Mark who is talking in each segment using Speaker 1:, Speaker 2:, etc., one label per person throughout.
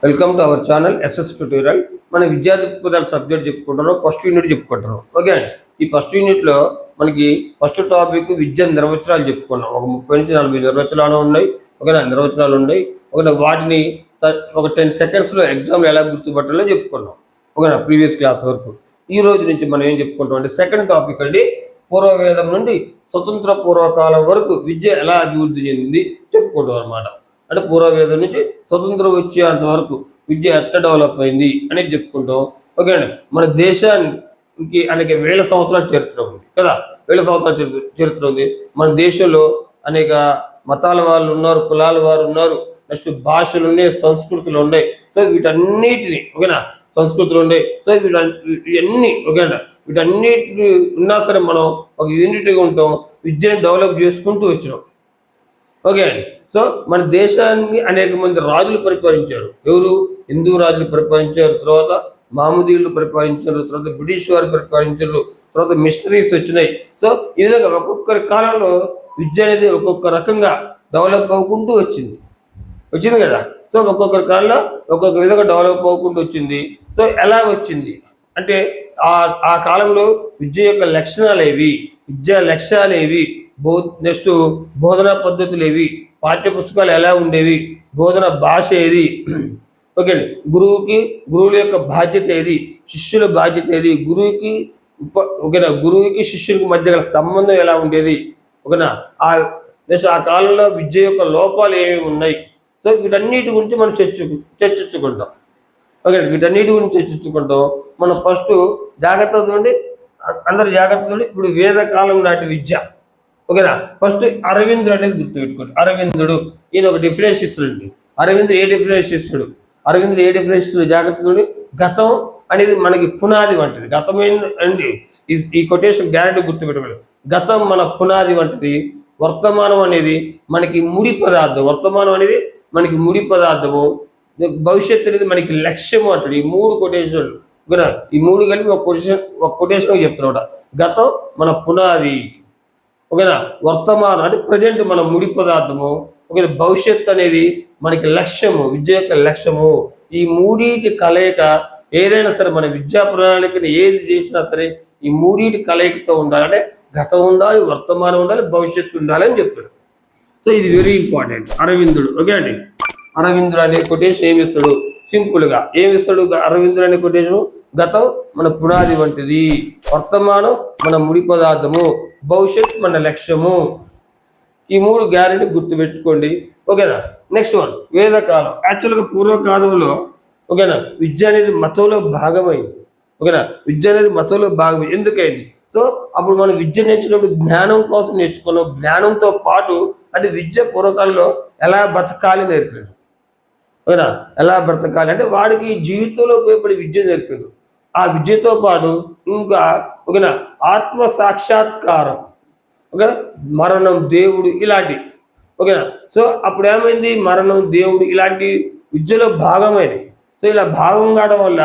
Speaker 1: Welcome to our channel SS tutorial. మన విద్యా దృక్పథాల సబ్జెక్ట్ చెప్పుకుంటున్నాం, ఫస్ట్ యూనిట్ చెప్పుకుంటున్నాం. ఓకే అండి. ఈ ఫస్ట్ యూనిట్లో మనకి ఫస్ట్ టాపిక్ విద్యా నిర్వచనాలు చెప్పుకున్నాం. ఒక 30 నుంచి 40 నిర్వచనాలు ఉన్నాయి. ఓకేనా, నిర్వచనాలు ఉన్నాయి. ఓకేనా, వాటిని ఒక 10 సెకండ్స్లో ఎగ్జామ్లో ఎలా గుర్తుపట్టాలో చెప్పుకున్నాం. ఓకేనా, ప్రీవియస్ క్లాస్ వరకు. ఈ రోజు నుంచి మనం ఏం చెప్పుకుంటాం అంటే సెకండ్ టాపిక్ అండి, పూర్వవేదం నుండి స్వతంత్ర పూర్వకాలం వరకు విద్య ఎలా అభివృద్ధి చెందింది చెప్పుకుంటాం అనమాట. అంటే పూర్వవేదం నుంచి స్వతంత్రం వచ్చేంత వరకు విద్య ఎట్లా డెవలప్ అయింది అనేది చెప్పుకుంటాం. ఓకే అండి. మన దేశానికి అనేక వేల సంవత్సరాల చరిత్ర ఉంది కదా, వేల సంవత్సరాల చరిత్ర ఉంది. మన దేశంలో అనేక మతాల వాళ్ళు ఉన్నారు, కులాల వారు ఉన్నారు, నెక్స్ట్ భాషలు ఉన్నాయి, సంస్కృతులు ఉన్నాయి. సో వీటన్నిటిని ఓకేనా, సంస్కృతులు ఉన్నాయి. సో ఇవన్నీ ఓకేనా, వీటన్నిటిని ఉన్నా సరే మనం ఒక యూనిట్గా ఉంటాం, విద్యను డెవలప్ చేసుకుంటూ వచ్చినాం. ఓకే అండి. సో మన దేశాన్ని అనేక మంది రాజులు పరిపాలించారు. ఎవరు? హిందూ రాజులు పరిపాలించారు, తర్వాత మామూదీయులు పరిపాలించారు, తర్వాత బ్రిటిష్ వారు పరిపాలించారు, తర్వాత మిషనరీస్ వచ్చినాయి. సో ఈ విధంగా ఒక్కొక్కరి కాలంలో విద్య అనేది ఒక్కొక్క రకంగా డెవలప్ అవ్వకుంటూ వచ్చింది కదా. సో ఒక్కొక్కరి కాలంలో ఒక్కొక్క విధంగా డెవలప్ అవ్వకుంటూ వచ్చింది. సో ఎలా వచ్చింది అంటే ఆ కాలంలో విద్య యొక్క లక్షణాలు ఏవి, విద్యా లక్ష్యాలు ఏవి, నెక్స్ట్ బోధనా పద్ధతులు ఏవి, పాఠ్య పుస్తకాలు ఎలా ఉండేవి, బోధన భాష ఏది, ఓకే అండి, గురువుల యొక్క బాధ్యత ఏది, శిష్యుల బాధ్యత ఏది, ఓకేనా, గురువుకి శిష్యులకి మధ్య గల సంబంధం ఎలా ఉండేది, ఓకేనా, నెక్స్ట్ ఆ కాలంలో విద్య యొక్క లోపాలు ఏమేమి ఉన్నాయి. సో వీటన్నిటి గురించి మనం చర్చించుకుంటాం. ఓకే, వీటన్నిటి గురించి చర్చించుకుంటాం. మనం ఫస్ట్ అందరు జాగ్రత్తతో ఇప్పుడు వేదకాలం నాటి విద్య. ఓకేనా, ఫస్ట్ అరవిందుడు అనేది గుర్తుపెట్టుకోండి. అరవిందుడు ఈయన ఒక డిఫరెన్స్ ఇస్తాడండి. అరవిందుడు ఏ డిఫరెన్స్ ఇస్తాడు జాగ్రత్తతో. గతం అనేది మనకి పునాది వంటిది. గతం అండి, ఈ కొటేషన్ గ్యారెంటీ గుర్తుపెట్టుకోండి. గతం మన పునాది వంటిది, వర్తమానం అనేది మనకి ముడి పదార్థము, భవిష్యత్తు అనేది మనకి లక్ష్యము అంటాడు. ఈ 3 కొటేషన్లు ఓకేనా, ఈ 3 కలిపి ఒక కొటేషన్ చెప్తున్నాడు. గతం మన పునాది, ఓకేనా, వర్తమానం అంటే ప్రజెంట్ మన ముడి పదార్థము, ఓకేనా, భవిష్యత్తు అనేది మనకి లక్ష్యము, విద్య యొక్క లక్ష్యము. ఈ 3 కలయిక ఏదైనా సరే మన విద్యా ప్రణాళికని ఏది చేసినా సరే ఈ 3 కలయికతో ఉండాలంటే గతం ఉండాలి, వర్తమానం ఉండాలి, భవిష్యత్తు ఉండాలి అని చెప్తాడు. సో ఇది వెరీ ఇంపార్టెంట్. అరవిందుడు ఓకే అండి. అరవిందుడు అనే కొటేషన్ ఏమిస్తాడు, సింపుల్గా ఏమిస్తాడు అరవిందుడు అనే కొటేషన్? గతం మన పునాది వంటిది, వర్తమానం మన ముడి పదార్థము, భవిష్యత్ మన లక్ష్యము. ఈ 3 గ్యారెంటీ గుర్తుపెట్టుకోండి. ఓకేనా. నెక్స్ట్ వన్ వేదకాలం. యాక్చువల్గా పూర్వకాలంలో ఓకేనా విద్య అనేది మతంలో భాగమైంది. ఓకేనా, విద్య అనేది మతంలో భాగమైంది. ఎందుకైంది? సో అప్పుడు మనం విద్య నేర్చుకున్నప్పుడు జ్ఞానం కోసం నేర్చుకున్నాం. జ్ఞానంతో పాటు అంటే విద్య పూర్వకాలంలో ఎలా బతకాలి నేర్పారు. ఓకేనా, ఎలా బ్రతకాలి అంటే వాడికి జీవితంలో ఉపయోగపడే విద్య నేర్పారు. ఆ విద్యతో పాటు ఇంకా ఓకేనా ఆత్మ సాక్షాత్కారం, ఓకేనా, మరణం, దేవుడు ఇలాంటి ఓకేనా. సో అప్పుడు ఏమైంది, మరణం, దేవుడు ఇలాంటి విద్యలో భాగమైనవి. సో ఇలా భాగం కావడం వల్ల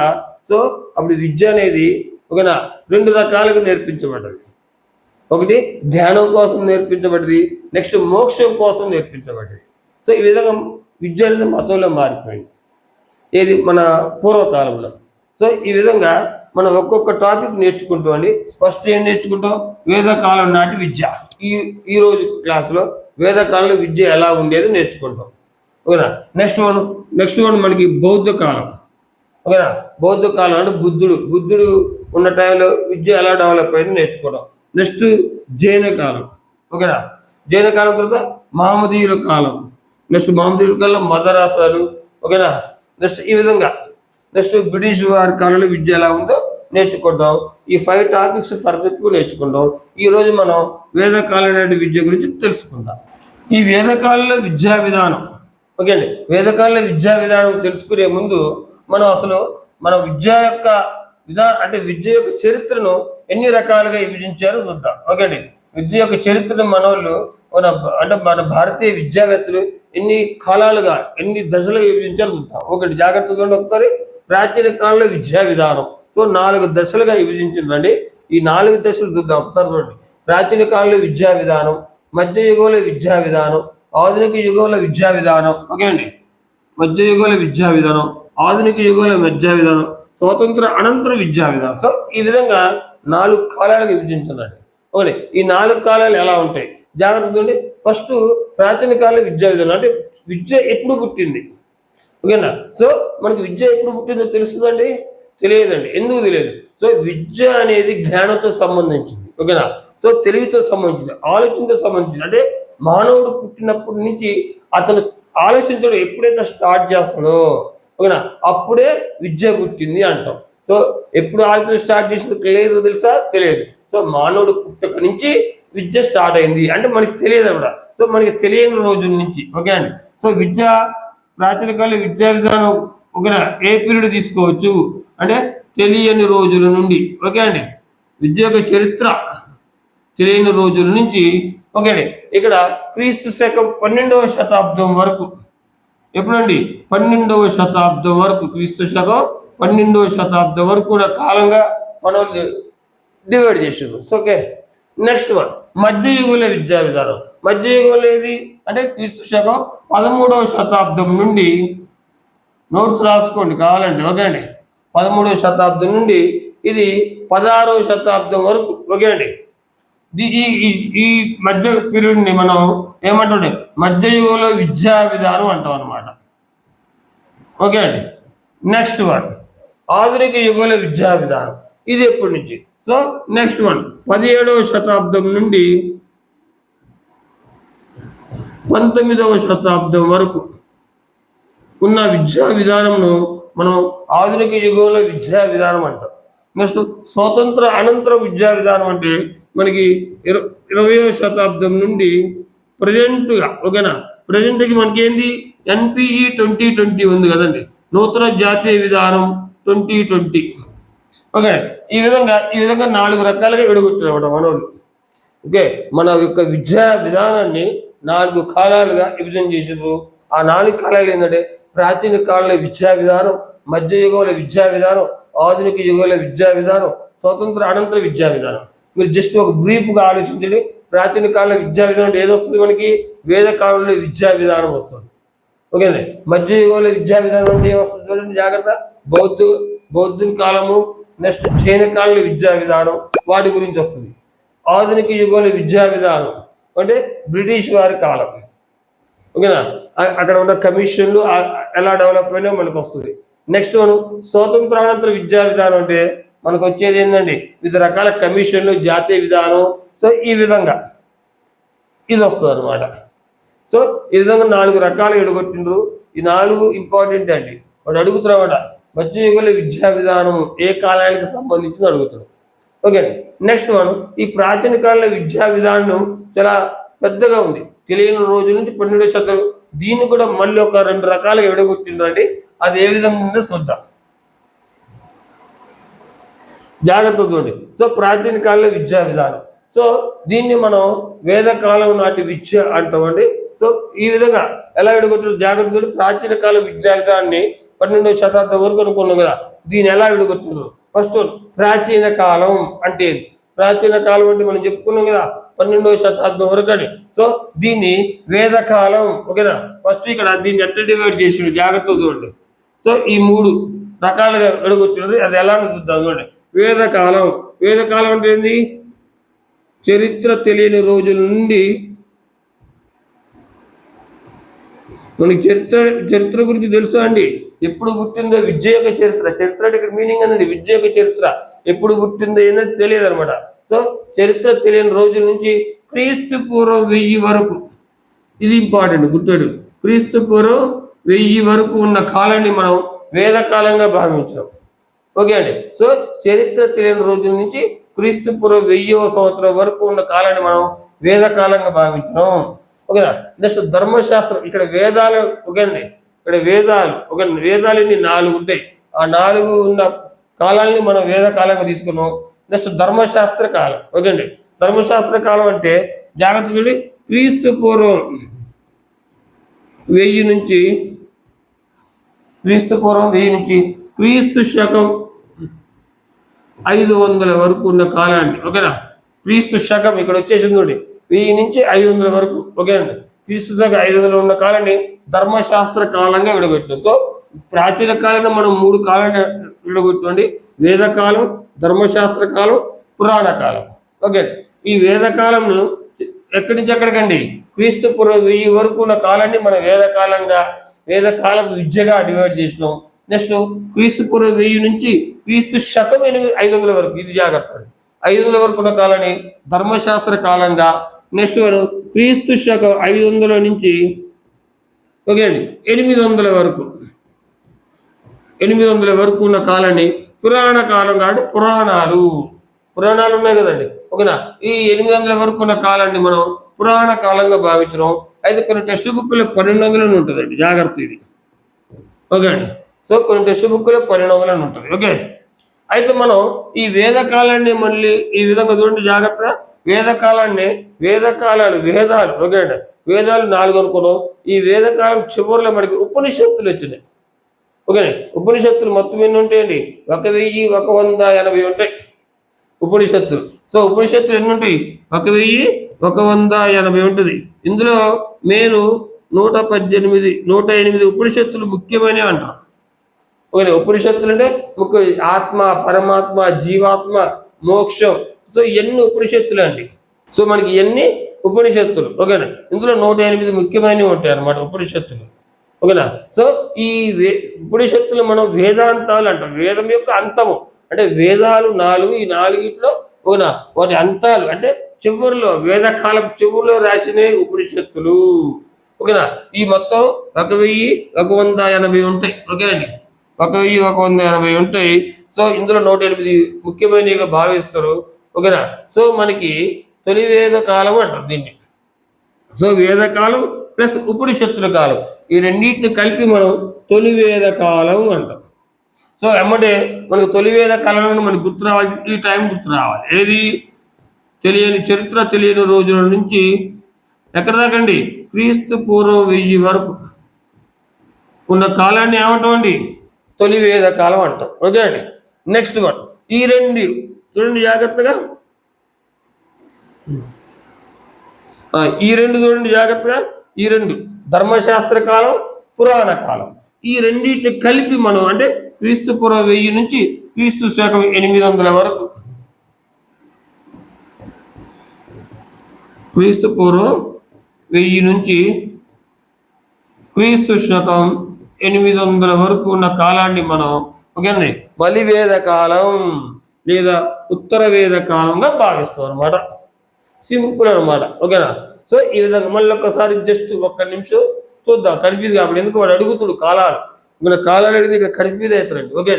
Speaker 1: సో అప్పుడు విద్య అనేది ఓకేనా 2 రకాలుగా నేర్పించబడ్డది. ఒకటి ధ్యానం కోసం నేర్పించబడ్డది, నెక్స్ట్ మోక్షం కోసం నేర్పించబడ్డది. సో ఈ విధంగా విద్య అనేది మతంలో మారిపోయింది, ఏది మన పూర్వకాలంలో. సో ఈ విధంగా మనం ఒక్కొక్క టాపిక్ నేర్చుకుంటామండి. ఫస్ట్ ఏం నేర్చుకుంటాం? వేదకాలం నాటి విద్య. ఈరోజు క్లాసులో వేదకాలంలో విద్య ఎలా ఉండేది నేర్చుకుంటాం. ఓకేనా. నెక్స్ట్ వన్ మనకి బౌద్ధ కాలం. ఓకేనా, బౌద్ధ కాలం అంటే బుద్ధుడు ఉన్న టైంలో విద్య ఎలా డెవలప్ అయింది నేర్చుకోవడం. నెక్స్ట్ జైన కాలం. ఓకేనా, జైన కాలం తర్వాత మహమ్మదీయుల కాలం. నెక్స్ట్ మహమ్మదీయుల కాలంలో మదరాసాలు. ఓకేనా. నెక్స్ట్ ఈ విధంగా నెక్స్ట్ బ్రిటిష్ వారి కాలంలో విద్య ఎలా ఉందో నేర్చుకుంటాం. ఈ 5 టాపిక్స్ పర్ఫెక్ట్గా నేర్చుకుంటాం. ఈరోజు మనం వేదకాలం నాటి విద్య గురించి తెలుసుకుందాం. ఈ వేదకాలంలో విద్యా విధానం. ఓకే అండి, వేదకాలంలో విద్యా విధానం తెలుసుకునే ముందు మనం అసలు మన విద్య యొక్క అంటే విద్య యొక్క చరిత్రను ఎన్ని రకాలుగా విభజించారో చూద్దాం. ఓకే అండి, విద్య యొక్క చరిత్రను మనోళ్ళు అంటే మన భారతీయ విద్యావేత్తలు ఎన్ని కాలాలుగా ఎన్ని దశలుగా విభజించారో చూద్దాం. ఒకటి జాగ్రత్తగా ఒకసారి ప్రాచీన కాలంలో విద్యా విధానం. సో 4 దశలుగా విభజించిందండి. ఈ 4 దశలు చూద్దాం ఒకసారి చూడండి. ప్రాచీన కాలంలో విద్యా విధానం, మధ్య యుగంలో విద్యా విధానం, ఆధునిక యుగంలో విద్యా విధానం. ఓకే అండి, మధ్యయుగంలో విద్యా విధానం, ఆధునిక యుగంలో విద్యా విధానం, స్వాతంత్ర అనంతర విద్యా విధానం. సో ఈ విధంగా 4 కాలాలుగా విభజించున్నాడు. ఓకే, ఈ 4 కాలాలు ఎలా ఉంటాయి జాగ్రత్త ఉండి. ఫస్ట్ ప్రాచీన కాల విద్యా విధానం అంటే విద్య ఎప్పుడు పుట్టింది. ఓకేనా, సో మనకి విద్య ఎప్పుడు పుట్టిందో తెలుస్తుందండి? తెలియదండి. ఎందుకు తెలియదు? సో విద్య అనేది జ్ఞానంతో సంబంధించింది. ఓకేనా, సో తెలివితో సంబంధించింది, ఆలోచనతో సంబంధించింది. అంటే మానవుడు పుట్టినప్పటి నుంచి అతను ఆలోచించడం ఎప్పుడైతే స్టార్ట్ చేస్తాడో, ఓకేనా, అప్పుడే విద్య పుట్టింది అంటాం. సో ఎప్పుడు ఆలోచన స్టార్ట్ చేసింది క్లియర్ తెలుసా? తెలియదు. సో మానవుడు పుట్టక నుంచి విద్య స్టార్ట్ అయింది అంటే మనకి తెలియదు కూడా. సో మనకి తెలియని రోజుల నుంచి. ఓకే అండి, సో విద్య ప్రాచీన కాల విద్యా విధానం ఓకేనా ఏ పీరియడ్ తీసుకోవచ్చు అంటే తెలియని రోజుల నుండి. ఓకే అండి, విద్య యొక్క చరిత్ర తెలియని రోజుల నుంచి. ఓకే అండి, ఇక్కడ క్రీస్తు శకం 12వ శతాబ్దం వరకు. ఎప్పుడండి? 12వ శతాబ్దం వరకు. క్రీస్తు శకం 12వ శతాబ్దం వరకు కూడా కాలంగా మనం డివైడ్ చేసారు. ఓకే, నెక్స్ట్ వన్ మధ్యయుగంలో విద్యా విధానం. మధ్యయుగంలో ఏది అంటే క్రీస్తు శకం 13వ శతాబ్దం నుండి, నోట్స్ రాసుకోండి కావాలంటే. ఓకే అండి, 13వ శతాబ్దం నుండి ఇది 16వ శతాబ్దం వరకు. ఓకే అండి, ఈ మధ్య పీరియడ్ని మనం ఏమంటుండే మధ్యయుగంలో విద్యా విధానం అంటాం అనమాట. ఓకే అండి, నెక్స్ట్ వన్ ఆధునిక యుగంలో విద్యా విధానం. ఇది ఎప్పటి నుంచి? సో నెక్స్ట్ వన్ 17వ శతాబ్దం నుండి 19వ శతాబ్దం వరకు ఉన్న విద్యా విధానంను మనం ఆధునిక యుగంలో విద్యా విధానం అంటాం. నెక్స్ట్ స్వతంత్ర అనంతర విద్యా విధానం అంటే మనకి 20వ శతాబ్దం నుండి ప్రజెంట్గా. ఓకేనా, ప్రజెంట్కి మనకి ఏంది NPE 2020 ఉంది కదండి, నూతన జాతీయ విధానం 2020. ఓకే, ఈ విధంగా 4 రకాలుగా విడగొట్టినమాట మనోళ్ళు. ఓకే, మన యొక్క విద్యా విధానాన్ని 4 కాలాలుగా విభజన చేసారు. ఆ 4 కాలాలు ఏంటంటే ప్రాచీన కాలంలో విద్యా విధానం, మధ్యయుగంలో విద్యా విధానం, ఆధునిక యుగంలో విద్యా విధానం, స్వతంత్ర అనంతర విద్యా విధానం. మీరు జస్ట్ ఒక బ్రీఫ్గా ఆలోచించండి. ప్రాచీన కాలంలో విద్యా విధానం అంటే ఏది వస్తుంది మనకి? వేద కాలంలో విద్యా విధానం వస్తుంది. ఓకేనండి, మధ్యయుగంలో విద్యా విధానం అంటే ఏమొస్తుంది చూడండి జాగ్రత్త. బౌద్ధుని కాలము, నెక్స్ట్ జైన కాలంలో విద్యా విధానం, వాటి గురించి వస్తుంది. ఆధునిక యుగంలో విద్యా విధానం అంటే బ్రిటిష్ వారి కాలం. ఓకేనా, అక్కడ ఉన్న కమిషన్లు ఎలా డెవలప్ అయినా మనకు వస్తుంది. నెక్స్ట్ మనం స్వాతంత్రానంతర విద్యా విధానం అంటే మనకు వచ్చేది ఏంటండి వివిధ రకాల కమిషన్లు, జాతీయ విధానం. సో ఈ విధంగా ఇది వస్తుంది అనమాట. సో ఈ విధంగా 4 రకాలు ఎడగొట్టిండ్రు. ఈ 4 ఇంపార్టెంట్ అండి. వాడు అడుగుతున్నాడు మధ్యయుగంలో విద్యా విధానం ఏ కాలానికి సంబంధించింది అడుగుతాడు. ఓకే, నెక్స్ట్ మనం ఈ ప్రాచీన కాలంలో విద్యా విధానం చాలా పెద్దగా ఉంది. తెలియని రోజు నుంచి 12వ శతాబ్దం. దీన్ని కూడా మళ్ళీ ఒక 2 రకాలుగా ఎడగొట్టిండ్రు అండి. అది ఏ విధంగా ఉందో చూద్దాం, జాగ్రత్త చూడండి. సో ప్రాచీన కాలంలో విద్యా విధానం, సో దీన్ని మనం వేదకాలం నాటి విద్య అంటామండి. సో ఈ విధంగా ఎలా విడగొట్టారు జాగ్రత్త చూడండి. ప్రాచీన కాల విద్యా విధానాన్ని 12వ శతాబ్దం వరకు అనుకున్నాం కదా, దీన్ని ఎలా విడగొట్టారు? ఫస్ట్ ప్రాచీన కాలం అంటే ప్రాచీన కాలం అంటే మనం చెప్పుకున్నాం కదా 12వ శతాబ్దం వరకు అని. సో దీన్ని వేదకాలం. ఓకేనా, ఫస్ట్ ఇక్కడ దీన్ని ఎట్లా డివైడ్ చేసి జాగ్రత్త చూడండి. సో ఈ 3 రకాలుగా విడగొట్టారు. అది ఎలా చూద్దాం చూడండి. వేదకాలం. వేదకాలం అంటే ఏంది? చరిత్ర తెలియని రోజుల నుండి మనకి చరిత్ర గురించి తెలుసా అండి? ఎప్పుడు పుట్టిందో విద్య యొక్క చరిత్ర. చరిత్ర అంటే ఇక్కడ మీనింగ్ అనేది విద్య యొక్క చరిత్ర. ఎప్పుడు పుట్టిందో ఏంటంటే తెలియదు అనమాట. సో చరిత్ర తెలియని రోజుల నుంచి క్రీస్తు పూర్వం 1000 వరకు, ఇది ఇంపార్టెంట్ గుర్తుపెట్టు. క్రీస్తు పూర్వం 1000 వరకు ఉన్న కాలాన్ని మనం వేదకాలంగా భావించాం. ఓకే అండి, సో చరిత్ర తెలియని రోజుల నుంచి క్రీస్తు పూర్వం 1000వ సంవత్సరం వరకు ఉన్న కాలాన్ని మనం వేదకాలంగా భావించినాం. ఓకేనా, నెక్స్ట్ ధర్మశాస్త్రం. ఇక్కడ వేదాలు. ఓకే అండి, ఇక్కడ వేదాలు. ఓకే, వేదాలు 4 ఉంటాయి. ఆ 4 ఉన్న కాలాన్ని మనం వేదకాలంగా తీసుకున్నాం. నెక్స్ట్ ధర్మశాస్త్ర కాలం. ఓకే అండి, ధర్మశాస్త్ర కాలం అంటే జాగ్రత్త చూడండి. క్రీస్తు పూర్వం 1000 నుంచి క్రీస్తు శకం 500 వరకు ఉన్న కాలాన్ని. ఓకేనా, క్రీస్తు శకం ఇక్కడ వచ్చేసింది చూడండి 1000 నుంచి 500 వరకు. ఓకే అండి, క్రీస్తు శకం 500 ఉన్న కాలాన్ని ధర్మశాస్త్ర కాలంగా విడగొట్టారు. సో ప్రాచీన కాలంలో మనం 3 కాలాన్ని విడగొట్టుకోండి. వేదకాలం, ధర్మశాస్త్ర కాలం, పురాణ కాలం. ఓకే, ఈ వేదకాలంను ఎక్కడి నుంచి ఎక్కడికండి? క్రీస్తు పూర్వం 1000 వరకు ఉన్న కాలాన్ని మనం వేదకాలం విద్యగా డివైడ్ చేసినాం. నెక్స్ట్ క్రీస్తు పూర్వం 1000 నుంచి క్రీస్తు శకం 500 వరకు, ఇది జాగ్రత్త, 500 వరకు ఉన్న కాలాన్ని ధర్మశాస్త్ర కాలంగా, నెక్స్ట్ క్రీస్తు శకం 500 నుంచి ఓకే అండి 800 వరకు ఉన్న కాలాన్ని పురాణ కాలం కాబట్టి పురాణాలు ఉన్నాయి కదండి. ఓకేనా, ఈ 800 వరకు ఉన్న కాలాన్ని మనం పురాణ కాలంగా భావించడం. అయితే కొన్ని టెక్స్ట్ బుక్లో 1200 ఉంటుందండి, జాగ్రత్త ఇది. ఓకే అండి, సో కొన్ని టెక్స్ట్ బుక్లో 1200 ఉంటుంది. ఓకే, అయితే మనం ఈ వేదకాలాన్ని మళ్ళీ ఈ విధంగా చూడండి జాగ్రత్త. వేదాలు ఓకే అండి, వేదాలు 4 అనుకున్నాం. ఈ వేదకాలం చివరిలో మనకి ఉపనిషత్తులు వచ్చినాయి. ఓకే, ఉపనిషత్తులు మొత్తం ఎన్ని ఉంటాయండి? 1180 ఉంటాయి ఉపనిషత్తులు. సో ఉపనిషత్తులు ఎన్ని ఉంటాయి? 1180 ఉంటుంది. ఇందులో నేను 108 ఉపనిషత్తులు ముఖ్యమైనవి అంటారు. ఓకే, ఉపనిషత్తులు అంటే ముఖ్య ఆత్మ, పరమాత్మ, జీవాత్మ, మోక్షం. సో ఎన్ని ఉపనిషత్తులు అండి. సో మనకి ఎన్ని ఉపనిషత్తులు. ఓకేనా, ఇందులో 108 ముఖ్యమైనవి ఉంటాయి అన్నమాట ఉపనిషత్తులు. ఓకేనా, సో ఈ ఉపనిషత్తులు మనం వేదాంతాలు అంటాం. వేదం యొక్క అంతము అంటే వేదాలు 4, ఈ 4ట్లో ఓకేనా వాటి అంతాలు అంటే చివరిలో వేదకాలం చివరిలో రాసినవి ఉపనిషత్తులు. ఓకేనా, ఈ మొత్తం 1180 ఉంటాయి. ఓకేనండి, 1180 ఉంటాయి. సో ఇందులో 108 ముఖ్యమైనవిగా భావిస్తారు. ఓకేనా, సో మనకి తొలి వేద కాలం అంటారు దీన్ని. సో వేదకాలం ప్లస్ ఉపనిషత్తుల కాలం, ఈ రెండింటిని కలిపి మనం తొలి వేద కాలం అంటాం. సో ఎమ్మటే మనకు తొలి వేద కాలంలో మనకు గుర్తు రావాలి, ఈ టైం గుర్తు రావాలి. ఏది? చరిత్ర తెలియని రోజుల నుంచి ఎక్కడ దాకండి? క్రీస్తు పూర్వం 1000 వరకు ఉన్న కాలాన్ని ఏమంటాం అండి? తొలి వేద కాలం అంటాం. ఓకే అండి, నెక్స్ట్ వన్ ఈ 2 చూడండి జాగ్రత్తగా. ఈ 2 చూడండి జాగ్రత్తగా. ఈ 2 ధర్మశాస్త్ర కాలం, పురాణ కాలం. ఈ రెండింటిని కలిపి మనం అంటే క్రీస్తు పూర్వం 1000 నుంచి క్రీస్తు శకం 800 వరకు, క్రీస్తు పూర్వం 1000 నుంచి క్రీస్తు శకం 800 వరకు ఉన్న కాలాన్ని మనం ఓకేనండి బలివేద కాలం లేదా ఉత్తర వేద కాలంగా భావిస్తాం అనమాట. సింపుల్ అనమాట. ఓకేనా, సో ఈ విధంగా మళ్ళీ ఒక్కసారి జస్ట్ 1 నిమిషం చూద్దాం, కన్ఫ్యూజ్ కాబట్టి. ఎందుకు వాడు అడుగుతుడు కాలాలు, మన కాలాలు అడిగితే ఇక్కడ కన్ఫ్యూజ్ అవుతారండి. ఓకే,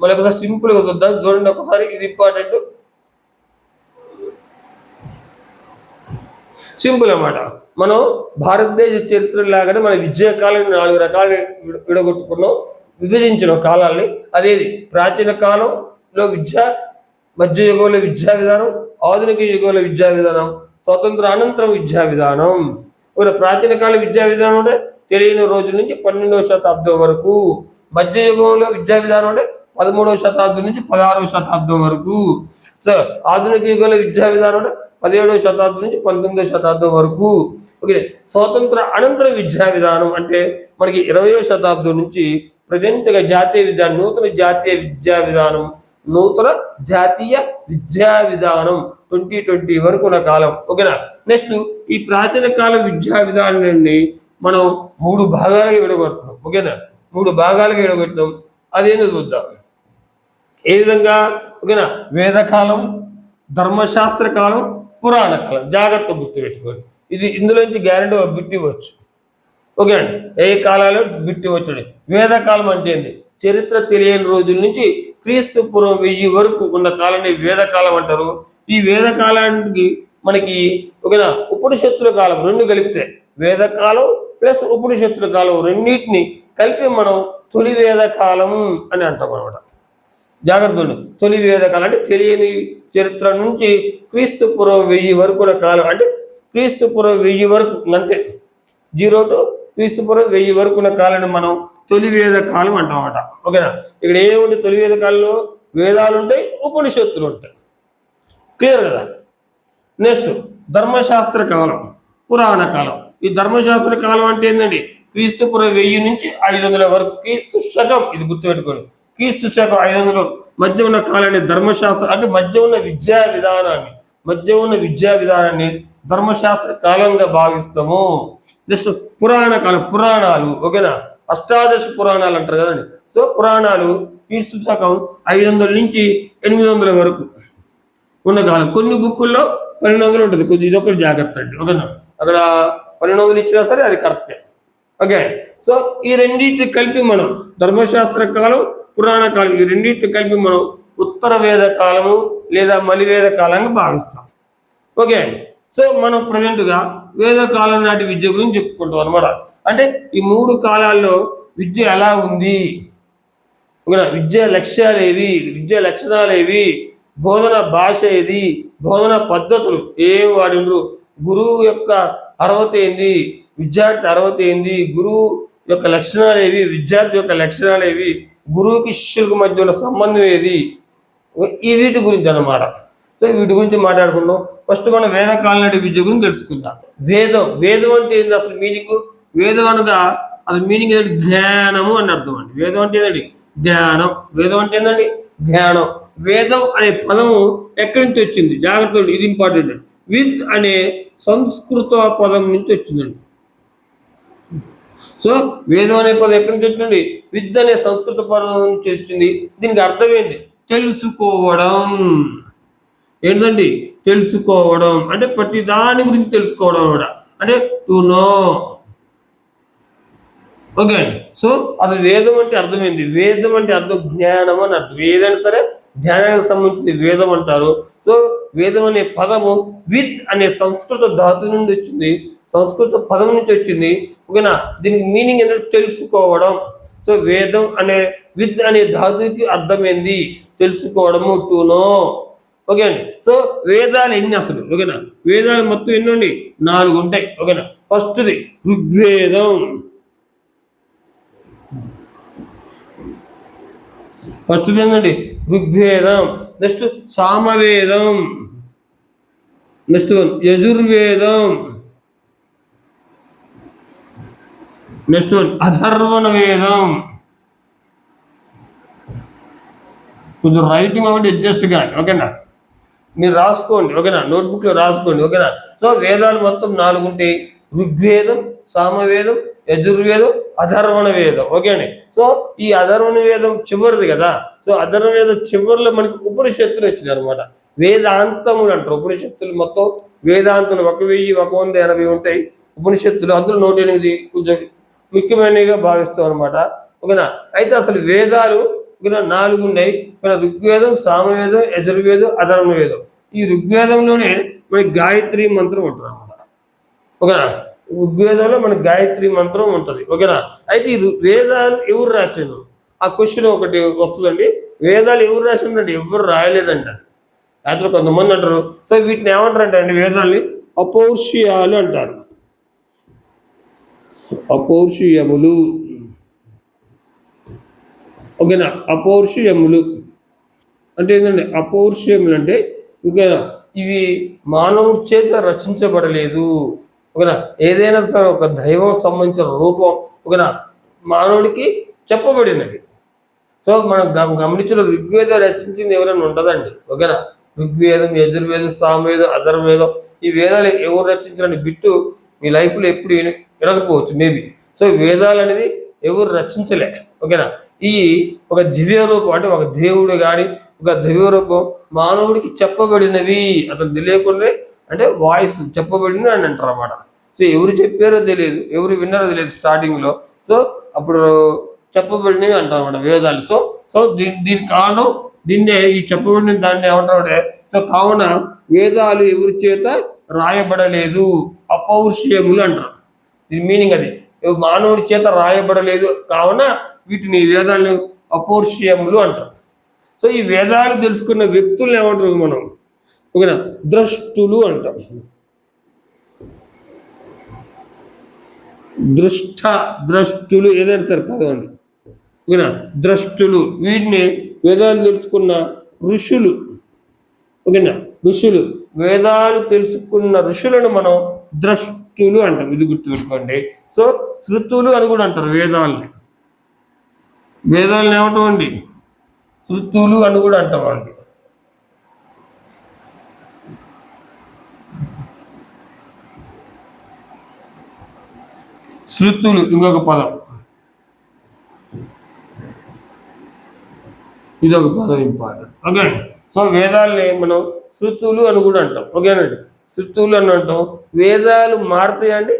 Speaker 1: మళ్ళీ ఒకసారి సింపుల్గా చూద్దాం. చూడండి ఒకసారి, ఇది ఇంపార్టెంట్, సింపుల్ అన్నమాట. మనం భారతదేశ చరిత్ర లాగానే మన విద్యా కాలాన్ని 4 రకాలు విడగొట్టుకున్నాం, విభజించిన కాలాల్ని. అదేది? ప్రాచీన కాలంలో విద్య, మధ్యయుగంలో విద్యా విధానం, ఆధునిక యుగంలో విద్యా విధానం, స్వతంత్ర అనంతరం విద్యా విధానం. ప్రాచీన కాల విద్యా విధానం అంటే తెలియని రోజుల నుంచి 12వ శతాబ్దం వరకు. మధ్యయుగంలో విద్యా విధానం అంటే 13వ శతాబ్దం నుంచి 16వ శతాబ్దం వరకు. సో ఆధునిక యుగంలో విద్యా విధానం అంటే 17వ శతాబ్దం నుంచి 19వ శతాబ్దం వరకు. ఓకే, స్వతంత్ర అనంతర విద్యా విధానం అంటే మనకి 20వ శతాబ్దం నుంచి ప్రజెంట్గా జాతీయ విధానం, నూతన జాతీయ విద్యా విధానం, నూతన జాతీయ విద్యా విధానం 2020 వరకు ఉన్న కాలం. ఓకేనా, నెక్స్ట్ ఈ ప్రాచీన కాల విద్యా విధానాన్ని మనం 3 భాగాలుగా విడగొడుతున్నాం. ఓకేనా, 3 భాగాలుగా విడగొట్టినాం. అదేందో చూద్దాం ఏ విధంగా. ఓకేనా, వేదకాలం, ధర్మశాస్త్ర కాలం, పురాణ కాలం. జాగ్రత్త గుర్తుపెట్టుకోండి, ఇది ఇందులోంచి గ్యారెంటీ బిట్ ఇవ్వచ్చు. ఓకే అండి, ఏ కాలాలు బిట్ ఇవ్వచ్చు. వేదకాలం అంటే ఏంది? చరిత్ర తెలియని రోజుల నుంచి క్రీస్తు పూర్వం 1000 వరకు ఉన్న కాలాన్ని వేదకాలం అంటారు. ఈ వేదకాలానికి మనకి ఓకేనా ఉపనిషత్తుల కాలం 2 కలిపితే వేదకాలం ప్లస్ ఉపనిషత్తుల కాలం రెండింటిని కలిపి మనం తొలి వేదకాలం అని అంటాం అనమాట. జాగ్రత్త ఉండి, తొలి వేదకాలం అంటే తెలియని చరిత్ర నుంచి క్రీస్తు పూర్వం 1000 వరకు ఉన్న కాలం అంటే క్రీస్తు పూర్వం 1000 వరకు అంతే, 0 to క్రీస్తు పూర్వం 1000 వరకు ఉన్న కాలాన్ని మనం తొలి వేద కాలం అంటామన్నమాట. ఓకేనా, ఇక్కడ ఏముంటే తొలి వేద కాలంలో వేదాలు ఉంటాయి, ఉపనిషత్తులు ఉంటాయి. క్లియర్ కదా. నెక్స్ట్ ధర్మశాస్త్ర కాలం, పురాణ కాలం. ఈ ధర్మశాస్త్ర కాలం అంటే ఏంటండి? క్రీస్తు పూర్వం 1000 నుంచి 500 వరకు. క్రీస్తు శకం, ఇది గుర్తుపెట్టుకోండి, క్రీస్తు శకం 500 మధ్య ఉన్న కాలాన్ని ధర్మశాస్త్రం అంటే మధ్య ఉన్న విద్యా విధానాన్ని ధర్మశాస్త్ర కాలంగా భావిస్తాము. నెక్స్ట్ పురాణ కాలం, పురాణాలు, ఓకేనా, అష్టాదశ పురాణాలు అంటారు కదండి. సో పురాణాలు క్రీస్తు శకం 500 నుంచి 800 వరకు ఉన్న కాలం. కొన్ని బుక్కుల్లో 1200 ఉంటుంది, కొద్ది ఇదొకటి జాగ్రత్త అండి, ఓకేనా. అక్కడ 1200 ఇచ్చినా సరే అది కరెక్టే, ఓకే. సో ఈ రెండింటిని కలిపి మనం ధర్మశాస్త్ర కాలం, పురాణ కాలం, ఈ రెండింటిని కలిపి మనం ఉత్తర వేద కాలము లేదా మలివేద కాలంగా భావిస్తాం, ఓకే అండి. సో మనం ప్రజెంట్గా వేద కాలం నాటి విద్య గురించి చెప్పుకుంటాం అనమాట. అంటే ఈ 3 కాలాల్లో విద్య ఎలా ఉంది, ఓకేనా, విద్యా లక్ష్యాలు ఏవి, విద్యా లక్షణాలు ఏవి, బోధన భాష ఏది, బోధన పద్ధతులు ఏం వాడిండ్రు, గురువు యొక్క అర్హత ఏంది, విద్యార్థి అర్హత ఏంది, గురువు యొక్క లక్షణాలు ఏవి, విద్యార్థి యొక్క లక్షణాలు ఏవి, గురువుకి శిష్యులకు మధ్య ఉన్న సంబంధం ఏది, ఈ వీటి గురించి అన్నమాట. సో వీటి గురించి మాట్లాడుకుందాం. ఫస్ట్ మనం వేదకాలం నాటి విద్య గురించి తెలుసుకుందాం. వేదం అంటే ఏంది అసలు మీనింగ్? వేదం అనగా అసలు మీనింగ్ ఏంటంటే జ్ఞానము అని అర్థం అండి. వేదం అంటే ఏంటండి? జ్ఞానం. వేదం అంటే ఏంటండి? జ్ఞానం. వేదం అనే పదము ఎక్కడి నుంచి వచ్చింది? జాగ్రత్తలు, ఇది ఇంపార్టెంట్. విద్ అనే సంస్కృత పదం నుంచి వచ్చిందండి. సో వేదం అనే పదం ఎక్కడి నుంచి వచ్చింది? విద్ అనే సంస్కృత పదం నుంచి వచ్చింది. దీనికి అర్థం ఏంటి? తెలుసుకోవడం. ఏంటండి? తెలుసుకోవడం అంటే ప్రతి దాని గురించి తెలుసుకోవడం అనమాట. అంటే టు నో, ఓకే అండి. సో అసలు వేదం అంటే అర్థమైంది. వేదం అంటే అర్థం జ్ఞానం అని అర్థం. ఏదైనా సరే జ్ఞానానికి సంబంధించి వేదం అంటారు. సో వేదం అనే పదము విత్ అనే సంస్కృత ధాతు నుండి వచ్చింది, సంస్కృత పదం నుంచి వచ్చింది, ఓకేనా. దీనికి మీనింగ్ ఏంటంటే తెలుసుకోవడం. సో వేదం అనే విత్ అనే ధాతుకి అర్థమైంది తెలుసుకోవడము, టు నో, ఓకే అండి. సో వేదాలు ఎన్ని అసలు, ఓకేనా? వేదాలు మొత్తం ఎన్ని ఉండి? 4 ఉంటాయి, ఓకేనా. ఫస్ట్ది ఋగ్వేదం. ఫస్ట్ ఏంటండి? ఋగ్వేదం. నెక్స్ట్ సామవేదం. నెక్స్ట్ యజుర్వేదం. నెక్స్ట్ అథర్వణ వేదం. కొంచెం రైటింగ్ ఒకటి అడ్జస్ట్ కానీ, ఓకేనా, మీరు రాసుకోండి, ఓకేనా, నోట్బుక్లో రాసుకోండి, ఓకేనా. సో వేదాలు మొత్తం 4 ఉంటాయి. ఋగ్వేదం, సామవేదం, యజుర్వేదం, అథర్వణ వేదం, ఓకే అండి. సో ఈ అథర్వణ వేదం చివరిది కదా. సో అథర్వణ వేదం చివరిలో మనకి ఉపనిషత్తులు వచ్చినాయి అనమాట. వేదాంతములు అంటారు. ఉపనిషత్తులు మొత్తం వేదాంతులు 1180 ఉంటాయి ఉపనిషత్తులు. అందులో 108 కొంచెం ముఖ్యమైనవిగా భావిస్తాం అనమాట, ఓకేనా. అయితే అసలు వేదాలు, ఓకేనా, 4 ఉన్నాయి. ఋగ్వేదం, సామవేదం, యజుర్వేదం, అథర్వణ వేదం. ఈ ఋగ్వేదంలోనే మనకి గాయత్రి మంత్రం ఉంటుంది అనమాట, ఓకేనా. ఋగ్వేదంలో మనకి గాయత్రి మంత్రం ఉంటుంది, ఓకేనా. అయితే ఈ వేదాలు ఎవరు రాశారు? ఆ క్వశ్చన్ ఒకటి వస్తుందండి. వేదాలు ఎవరు రాసిందండి? ఎవరు రాయలేదండి. అయితే కొంతమంది అంటారు. సో వీటిని ఏమంటారు అండి? వేదాల్ని అపౌరుషీయాలు అంటారు. అపౌరుషీయములు, ఓకేనా. అపౌరుషీయములు అంటే ఏంటంటే, అపౌరుషీయములు అంటే, ఓకేనా, ఇవి మానవుడి చేత రచించబడలేదు, ఓకేనా. ఏదైనా సరే ఒక దైవం సంబంధించిన రూపం, ఓకేనా, మానవుడికి చెప్పబడినవి. సో మనం గమనించిన ఋగ్వేదం రచించింది ఎవరైనా ఉంటుందండి, ఓకేనా. ఋగ్వేదం, యజుర్వేదం, సామవేదం, అథర్వవేదం, ఈ వేదాలు ఎవరు రచించాలని బిట్టు మీ లైఫ్లో ఎప్పుడు వినకపోవచ్చు మేబీ. సో వేదాలు అనేది ఎవరు రచించలే, ఓకేనా. ఈ ఒక దివ్య రూపం అంటే ఒక దేవుడు కానీ ఒక దివ్య రూపం మానవుడికి చెప్పబడినవి, అతను తెలియకుండా అంటే వాయిస్ చెప్పబడినవి అని అంటారు అన్నమాట. సో ఎవరు చెప్పారో తెలియదు, ఎవరు విన్నారో తెలియదు స్టార్టింగ్లో. సో అప్పుడు చెప్పబడినవి అంటారు అన్నమాట వేదాలు. సో సో దీని కారణం దీన్నే ఈ చెప్పబడిన దాన్ని ఏమంటారు అంటే, సో కావున వేదాలు ఎవరి చేత రాయబడలేదు, అపౌరుషేయములు అంటారు. దీని మీనింగ్ అది, మానవుడి చేత రాయబడలేదు కావున వీటిని వేదాలను అపౌరుషేయములు అంటారు. సో ఈ వేదాలు తెలుసుకున్న వ్యక్తులను ఏమంటారు మనం, ఓకేనా, ద్రష్టులు అంటాం. ద్రష్టులు ఏదైనా సరే పదం అండి, ఓకేనా. ద్రష్టులు, వీటిని వేదాలు తెలుసుకున్న ఋషులు, ఓకేనా. ఋషులు, వేదాలు తెలుసుకున్న ఋషులను మనం ద్రష్టులు దృష్టులు అంటారు, ఇది గుర్తుపెట్టుకోండి. సో శృతులు అని కూడా అంటారు వేదాలని. వేదాలను ఏమంటామండి? శృతులు అని కూడా అంటామండి. శృతులు ఇంకొక పదం, ఇదొక పదం ఇంపార్టెంట్. ఓకే అండి. సో వేదాలని మనం శృతులు అని కూడా అంటాం. ఓకేనండి, శృతులు అని అంటాం. వేదాలు మారుతాయండి?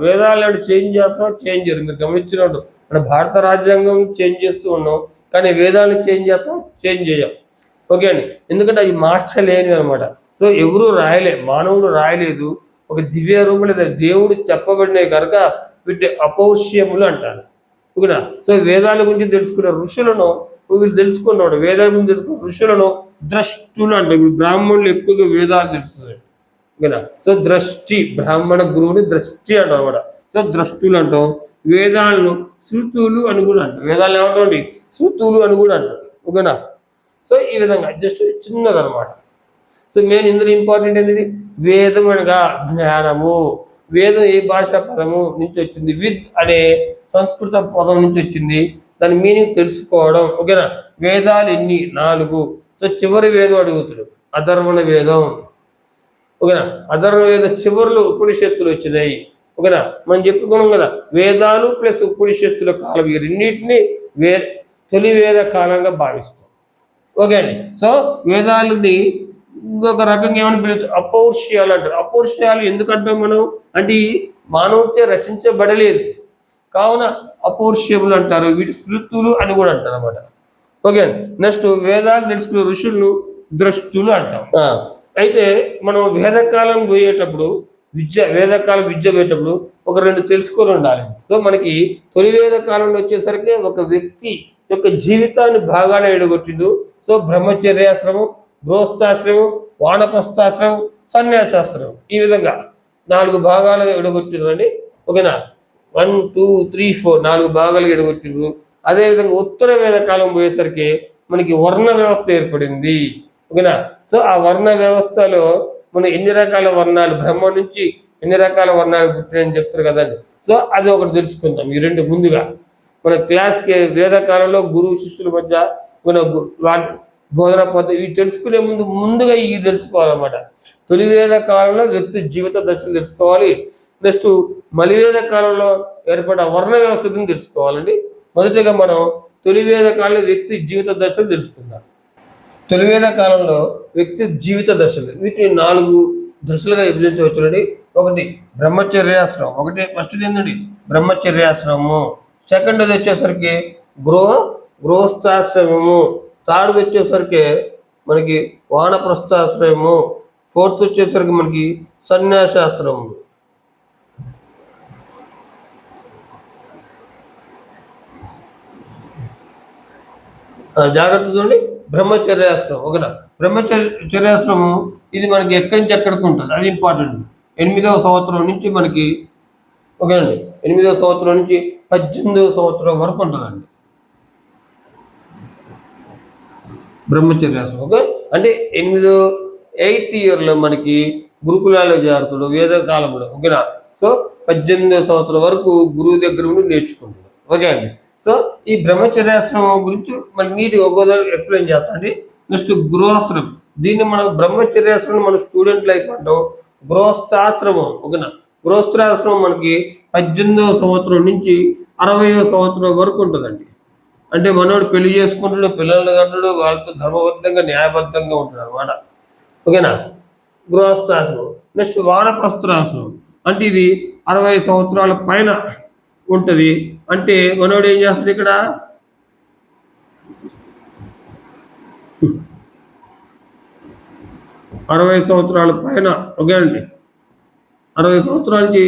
Speaker 1: వేదాలు అంటే చేంజ్ చేస్తాం, చేంజ్ చేయరు. మీరు గమనించినట్టు మన భారత రాజ్యాంగం చేంజ్ చేస్తూ ఉన్నాం, కానీ వేదాలను చేంజ్ చేస్తాం, చేంజ్ చేయం. ఓకే అండి, ఎందుకంటే అవి మార్చలేనివి అనమాట. సో ఎవరు మానవుడు రాయలేదు, ఒక దివ్య రూపం లేదా దేవుడు చెప్పబడినవి కనుక వీటి అపౌష్యములు అంటారు. ఓకేనా. సో వేదాల గురించి తెలుసుకున్న ఋషులను వీళ్ళు తెలుసుకున్నాడు, వేదాల గురించి తెలుసుకున్న ఋషులను ద్రష్టులు అంటారు. బ్రాహ్మణులు ఎక్కువగా వేదాలు తెలుస్తుంది. ఓకేనా. సో ద్రష్టి, బ్రాహ్మణ గురువుని ద్రష్టి అంటారు అనమాట. సో ద్రష్టులు అంటాం. వేదాలను శృతులు అని కూడా అంటారు. వేదాలు ఏమంటామండి? శృతులు అని కూడా అంటారు. ఓకేనా. సో ఈ విధంగా జస్ట్ చిన్నదనమాట. సో మెయిన్ ఇందులో ఇంపార్టెంట్ ఏంటంటే వేదం అనగా జ్ఞానము. వేదం ఏ భాషా పదము నుంచి వచ్చింది? విద్ అనే సంస్కృత పదం నుంచి వచ్చింది. దాని మీనింగ్ తెలుసుకోవడం. ఓకేనా. వేదాలు ఎన్ని? 4. సో చివరి వేదం అడుగుతాడు, అధర్వణ వేదం. ఓకేనా. అధర్వణ వేద చివరిలో ఉపనిషత్తులు వచ్చినాయి. ఓకేనా. మనం చెప్పుకున్నాం కదా, వేదాలు ప్లస్ ఉపనిషత్తుల కాలం, ఈ రెండింటిని తొలి వేద కాలంగా భావిస్తాం. ఓకే అండి. సో వేదాలని ఇంకొక రకంగా ఏమని పిలుస్తారు? అపౌరుషయాలు అంటారు. అపౌరుషయాలు ఎందుకంటాం మనం అంటే మానవుడితో రచించబడలేదు కావున అపౌరుషయములు అంటారు. వీటి శృతులు అని కూడా అంటారు అనమాట. ఓకే. నెక్స్ట్ వేదాలు తెలుసుకునే ఋషులను ద్రష్టులు అంటాం. అయితే మనం వేదకాలం పోయేటప్పుడు వేదకాలం విద్య పోయేటప్పుడు ఒక 2 తెలుసుకొని ఉండాలి. సో మనకి తొలి వేద కాలంలో వచ్చేసరికి ఒక వ్యక్తి యొక్క జీవితాన్ని భాగాలు ఎడగొట్టిండు. సో బ్రహ్మచర్యాశ్రమం, గృహస్థాశ్రమం, వానప్రస్థాశ్రమం, సన్యాసాశ్రమం, ఈ విధంగా 4 భాగాలుగా ఎడగొట్టిండ్రు అండి. ఓకేనా. 1, 2, 3, 4 4 భాగాలుగా ఎడగొట్టిండ్రు. అదేవిధంగా ఉత్తర వేద కాలం పోయేసరికి మనకి వర్ణ వ్యవస్థ ఏర్పడింది. ఓకేనా. సో ఆ వర్ణ వ్యవస్థలో మనం ఎన్ని రకాల వర్ణాలు, బ్రహ్మ నుంచి ఎన్ని రకాల వర్ణాలు పుట్టినాయని చెప్తారు కదండి. సో అది ఒకటి తెలుసుకుందాం. ఈ 2 ముందుగా మన క్లాస్కి వేదకాలంలో గురువు శిష్యుల మధ్య మన బోధన పద్ధతి ఇవి తెలుసుకునే ముందుగా ఇవి తెలుసుకోవాలన్నమాట. తొలి వేద కాలంలో వ్యక్తి జీవిత దశలు తెలుసుకోవాలి. నెక్స్ట్ మలివేద కాలంలో ఏర్పడ్డ వర్ణ వ్యవస్థ గురించి తెలుసుకోవాలండి. మొదటిగా మనం తొలి వేద కాలంలో వ్యక్తి జీవిత దశలు తెలుసుకుందాం. తొలి వేద కాలంలో వ్యక్తి జీవిత దశలు, వీటిని 4 దశలుగా విభజించవచ్చునండి. ఒకటి బ్రహ్మచర్యాశ్రమం, ఫస్ట్ ఏంటండి బ్రహ్మచర్యాశ్రమము. సెకండ్ది వచ్చేసరికి గృహస్థాశ్రమము. థర్డ్ది వచ్చేసరికి మనకి వానప్రస్థాశ్రమము. ఫోర్త్ వచ్చేసరికి మనకి సన్యాసాశ్రమము. జాగ్రత్త చూడండి, బ్రహ్మచర్యాశ్రమం. ఓకేనా. బ్రహ్మచర్యాశ్రమం ఇది మనకి ఎక్కడి నుంచి ఎక్కడికి ఉంటుంది, అది ఇంపార్టెంట్. 8వ సంవత్సరం నుంచి మనకి, ఓకేనండి, 8వ సంవత్సరం నుంచి 18వ సంవత్సరం వరకు ఉంటుందండి బ్రహ్మచర్యాశ్రమం. ఓకే. అంటే 8th ఇయర్లో మనకి గురుకులాల్లో చేరుతాడు వేద కాలంలో. ఓకేనా. సో 18వ సంవత్సరం వరకు గురువు దగ్గర ఉండి నేర్చుకుంటాడు. ఓకే అండి. సో ఈ బ్రహ్మచర్యాశ్రమం గురించి మళ్ళీ నీట్గా ఒక్కోదాన్ని ఎక్స్ప్లెయిన్ చేస్తాండి. నెక్స్ట్ గృహాశ్రమం, దీన్ని మనం బ్రహ్మచర్యాశ్రమం మన స్టూడెంట్ లైఫ్ అంటాం. గృహస్థాశ్రమం, ఓకేనా. గృహస్థాశ్రమం మనకి 18వ సంవత్సరం నుంచి 60వ సంవత్సరం వరకు ఉంటుందండి. అంటే మనోడు పెళ్లి చేసుకుంటాడు, పిల్లలు కంటాడు, వాళ్ళతో ధర్మబద్ధంగా న్యాయబద్ధంగా ఉంటాడు అనమాట. ఓకేనా. గృహస్థాశ్రమం. నెక్స్ట్ వానప్రస్థాశ్రమం, అంటే ఇది 60 సంవత్సరాల పైన ఉంటుంది. అంటే మనోడు ఏం చేస్తాడు ఇక్కడ 60 సంవత్సరాల పైన, ఓకేనండి, 60 సంవత్సరాలకి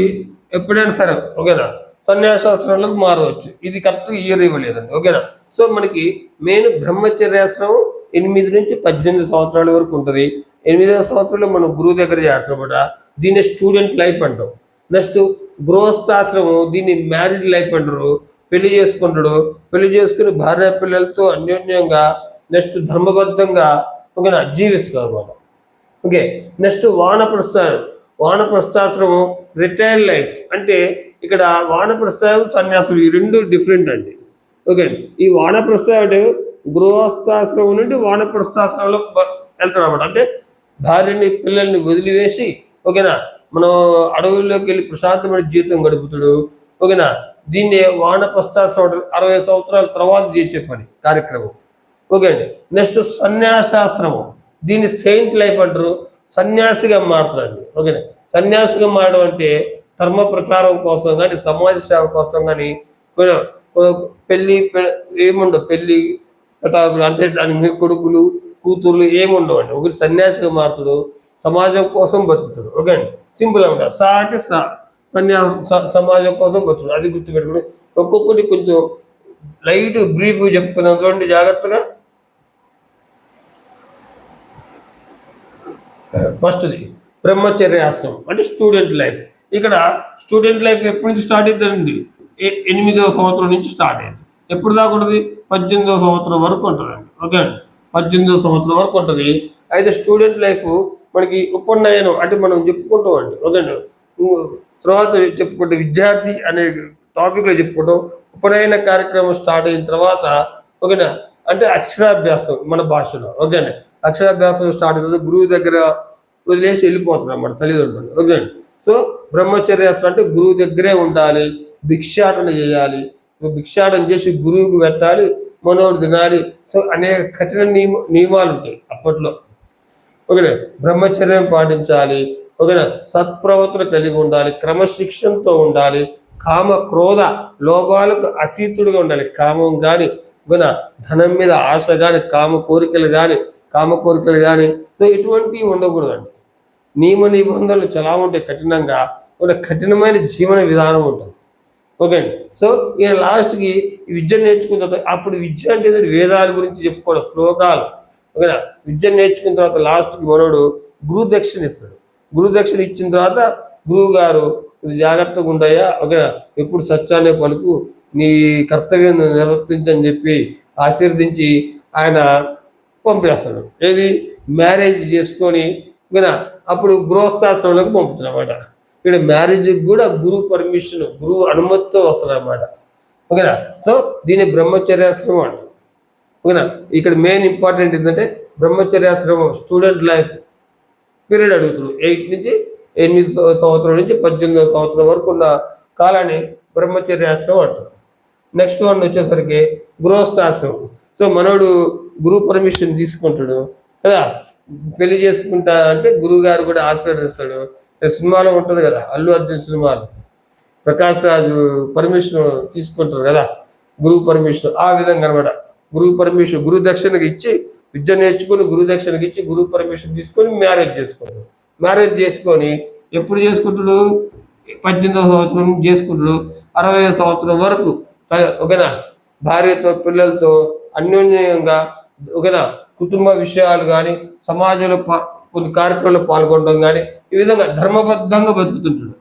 Speaker 1: ఎప్పుడైనా సరే, ఓకేనా, సన్యాసాశ్రమాలకు మారవచ్చు. ఇది కరెక్ట్గా ఇయర్ ఇవ్వలేదండి. ఓకేనా. సో మనకి మెయిన్ బ్రహ్మచర్యాశ్రమం 8 నుంచి 18 సంవత్సరాల వరకు ఉంటుంది. 8వ సంవత్సరంలో మనం గురువు దగ్గర చేస్తామట. దీన్ని స్టూడెంట్ లైఫ్ అంటాం. నెక్స్ట్ గృహస్థాశ్రమం, దీన్ని మ్యారీడ్ లైఫ్ అంటారు. పెళ్లి చేసుకుంటాడు, పెళ్లి చేసుకుని భార్య పిల్లలతో అన్యోన్యంగా నెక్స్ట్ ధర్మబద్ధంగా, ఓకేనా, జీవిస్తారు అనమాట. ఓకే. నెక్స్ట్ వానప్రస్థాశ్రమం రిటైర్డ్ లైఫ్ అంటే ఇక్కడ వానప్రస్థం సన్యాసులు ఈ రెండు డిఫరెంట్ అండి. ఓకే అండి. ఈ వానప్రస్థం అంటే గృహస్థాశ్రమం నుండి వానప్రస్థాశ్రమంలో వెళ్తాడు అనమాట. అంటే భార్యని పిల్లల్ని వదిలివేసి ఓకేనా మనం అడవుల్లోకి వెళ్ళి ప్రశాంతమైన జీవితం గడుపుతాడు. ఓకేనా దీన్ని వానప్రస్థాశ్రమం 60 సంవత్సరాల తర్వాత చేసే పని కార్యక్రమం. ఓకే అండి. నెక్స్ట్ సన్యాసాశ్రమం, దీన్ని సెయింట్ లైఫ్ అంటారు. సన్యాసిగా మారుతారండి. ఓకేనా సన్యాసిగా మారడం అంటే ధర్మ ప్రచారం కోసం కానీ సమాజ సేవ కోసం కానీ పెళ్ళి ఏముండవు, పెళ్ళి పెటాకులు అంటే దాని కొడుకులు కూతుర్లు ఏముండవు అండి. ఒకటి సన్యాసిగా మారుతాడు, సమాజం కోసం బతుకుతాడు. ఓకే అండి సింపుల్ అనమాట. అంటే సమాజం కోసం బతుకుతాడు, అది గుర్తుపెట్టుకుని ఒక్కొక్కటి కొంచెం లైట్ బ్రీఫ్ చెప్పుకున్నాం చూడండి జాగ్రత్తగా. ఫస్ట్ది బ్రహ్మచర్యాశ్రమం అంటే స్టూడెంట్ లైఫ్. ఇక్కడ స్టూడెంట్ లైఫ్ ఎప్పటి నుంచి స్టార్ట్ అవుతుందండి? 8వ సంవత్సరం నుంచి స్టార్ట్ అయింది. ఎప్పుడు దాకా ఉంటుంది? 18వ సంవత్సరం వరకు ఉంటుందండి. ఓకే అండి 18వ సంవత్సరం వరకు ఉంటుంది. అయితే స్టూడెంట్ లైఫ్ మనకి ఉపనయనం అంటే మనం చెప్పుకుంటామండి. ఓకే అండి తర్వాత చెప్పుకుంటే విద్యార్థి అనే టాపిక్లో చెప్పుకుంటాం. ఉపనయన కార్యక్రమం స్టార్ట్ అయిన తర్వాత ఓకేనా అంటే అక్షరాభ్యాసం మన భాషలో. ఓకే అండి అక్షరాభ్యాసం స్టార్ట్ అయిన గురువు దగ్గర వదిలేసి వెళ్ళిపోతున్నారు అన్నమాట తల్లిదండ్రులు. ఓకే అండి సో బ్రహ్మచర్యాసనం అంటే గురువు దగ్గరే ఉండాలి, భిక్షాటన చేయాలి, భిక్షాటన చేసి గురువుకు పెట్టాలి, మనోడు తినాలి. సో అనేక కఠిన నియమాలు ఉంటాయి అప్పట్లో. ఓకేనా బ్రహ్మచర్యం పాటించాలి. ఓకేనా సత్ప్రవర్తన కలిగి ఉండాలి, క్రమశిక్షణతో ఉండాలి, కామ క్రోధ లోభాలకు అతీతుడుగా ఉండాలి. కామం కానీ ఓకేనా ధనం మీద ఆశ కానీ కామ కోరికలు కానీ సో ఇటువంటివి ఉండకూడదండి. నియమ నిబంధనలు చాలా ఉంటాయి కఠినంగా, ఒక కఠినమైన జీవన విధానం ఉంటుంది. ఓకే అండి సో ఈయన లాస్ట్కి విద్య నేర్చుకున్న తర్వాత అప్పుడు విద్య అంటే వేదాల గురించి చెప్పుకోవడం శ్లోకాలు. ఓకేనా విద్య నేర్చుకున్న తర్వాత లాస్ట్కి మనోడు గురు దక్షిణ ఇస్తాడు. గురు దక్షిణ ఇచ్చిన తర్వాత గురువు గారు జాగ్రత్తగా ఉండయా ఓకేనా ఎప్పుడు సత్యాన్ని పలుకు, నీ కర్తవ్యం నిర్వర్తించని చెప్పి ఆశీర్వదించి ఆయన పంపేస్తాడు. ఏది మ్యారేజ్ చేసుకొని ఓకేనా అప్పుడు గృహస్థాశ్రమంలోకి పంపుతాడు అనమాట. ఇక్కడ మ్యారేజ్కి కూడా గురువు పర్మిషన్, గురువు అనుమతితో వస్తుంది అనమాట. ఓకేనా సో దీన్ని బ్రహ్మచర్యాశ్రమం అంటారు. ఓకేనా ఇక్కడ మెయిన్ ఇంపార్టెంట్ ఏంటంటే బ్రహ్మచర్యాశ్రమం స్టూడెంట్ లైఫ్ పీరియడ్ అడుగుతాడు. 8 నుంచి 8 సంవత్సరం నుంచి 18వ సంవత్సరం వరకు ఉన్న కాలాన్ని బ్రహ్మచర్యాశ్రమం అంటారు. నెక్స్ట్ వన్ వచ్చేసరికి గృహస్థాశ్రమం. సో మనోడు గురువు పర్మిషన్ తీసుకుంటాడు కదా, పెళ్లి చేసుకుంటా అంటే గురువు గారు కూడా ఆశీర్వదిస్తాడు. సినిమాలో ఉంటుంది కదా అల్లు అర్జున్ సినిమాలో ప్రకాష్ రాజు పర్మిషన్ తీసుకుంటారు కదా గురువు పర్మిషన్, ఆ విధంగా అనమాట. గురువు పర్మిషన్ గురు దక్షిణకి ఇచ్చి విద్య నేర్చుకుని గురు దక్షిణకి ఇచ్చి గురువు పర్మిషన్ తీసుకొని మ్యారేజ్ చేసుకుంటాడు. మ్యారేజ్ చేసుకొని ఎప్పుడు చేసుకుంటాడు? 18వ సంవత్సరం చేసుకుంటాడు. 60వ సంవత్సరం వరకు ఓకేనా భార్యతో పిల్లలతో అన్యోన్యంగా ఓకేనా కుటుంబ విషయాలు కానీ సమాజంలో కొన్ని కార్యక్రమాల్లో పాల్గొనడం కానీ ఈ విధంగా ధర్మబద్ధంగా బతుకుతుంటాడు.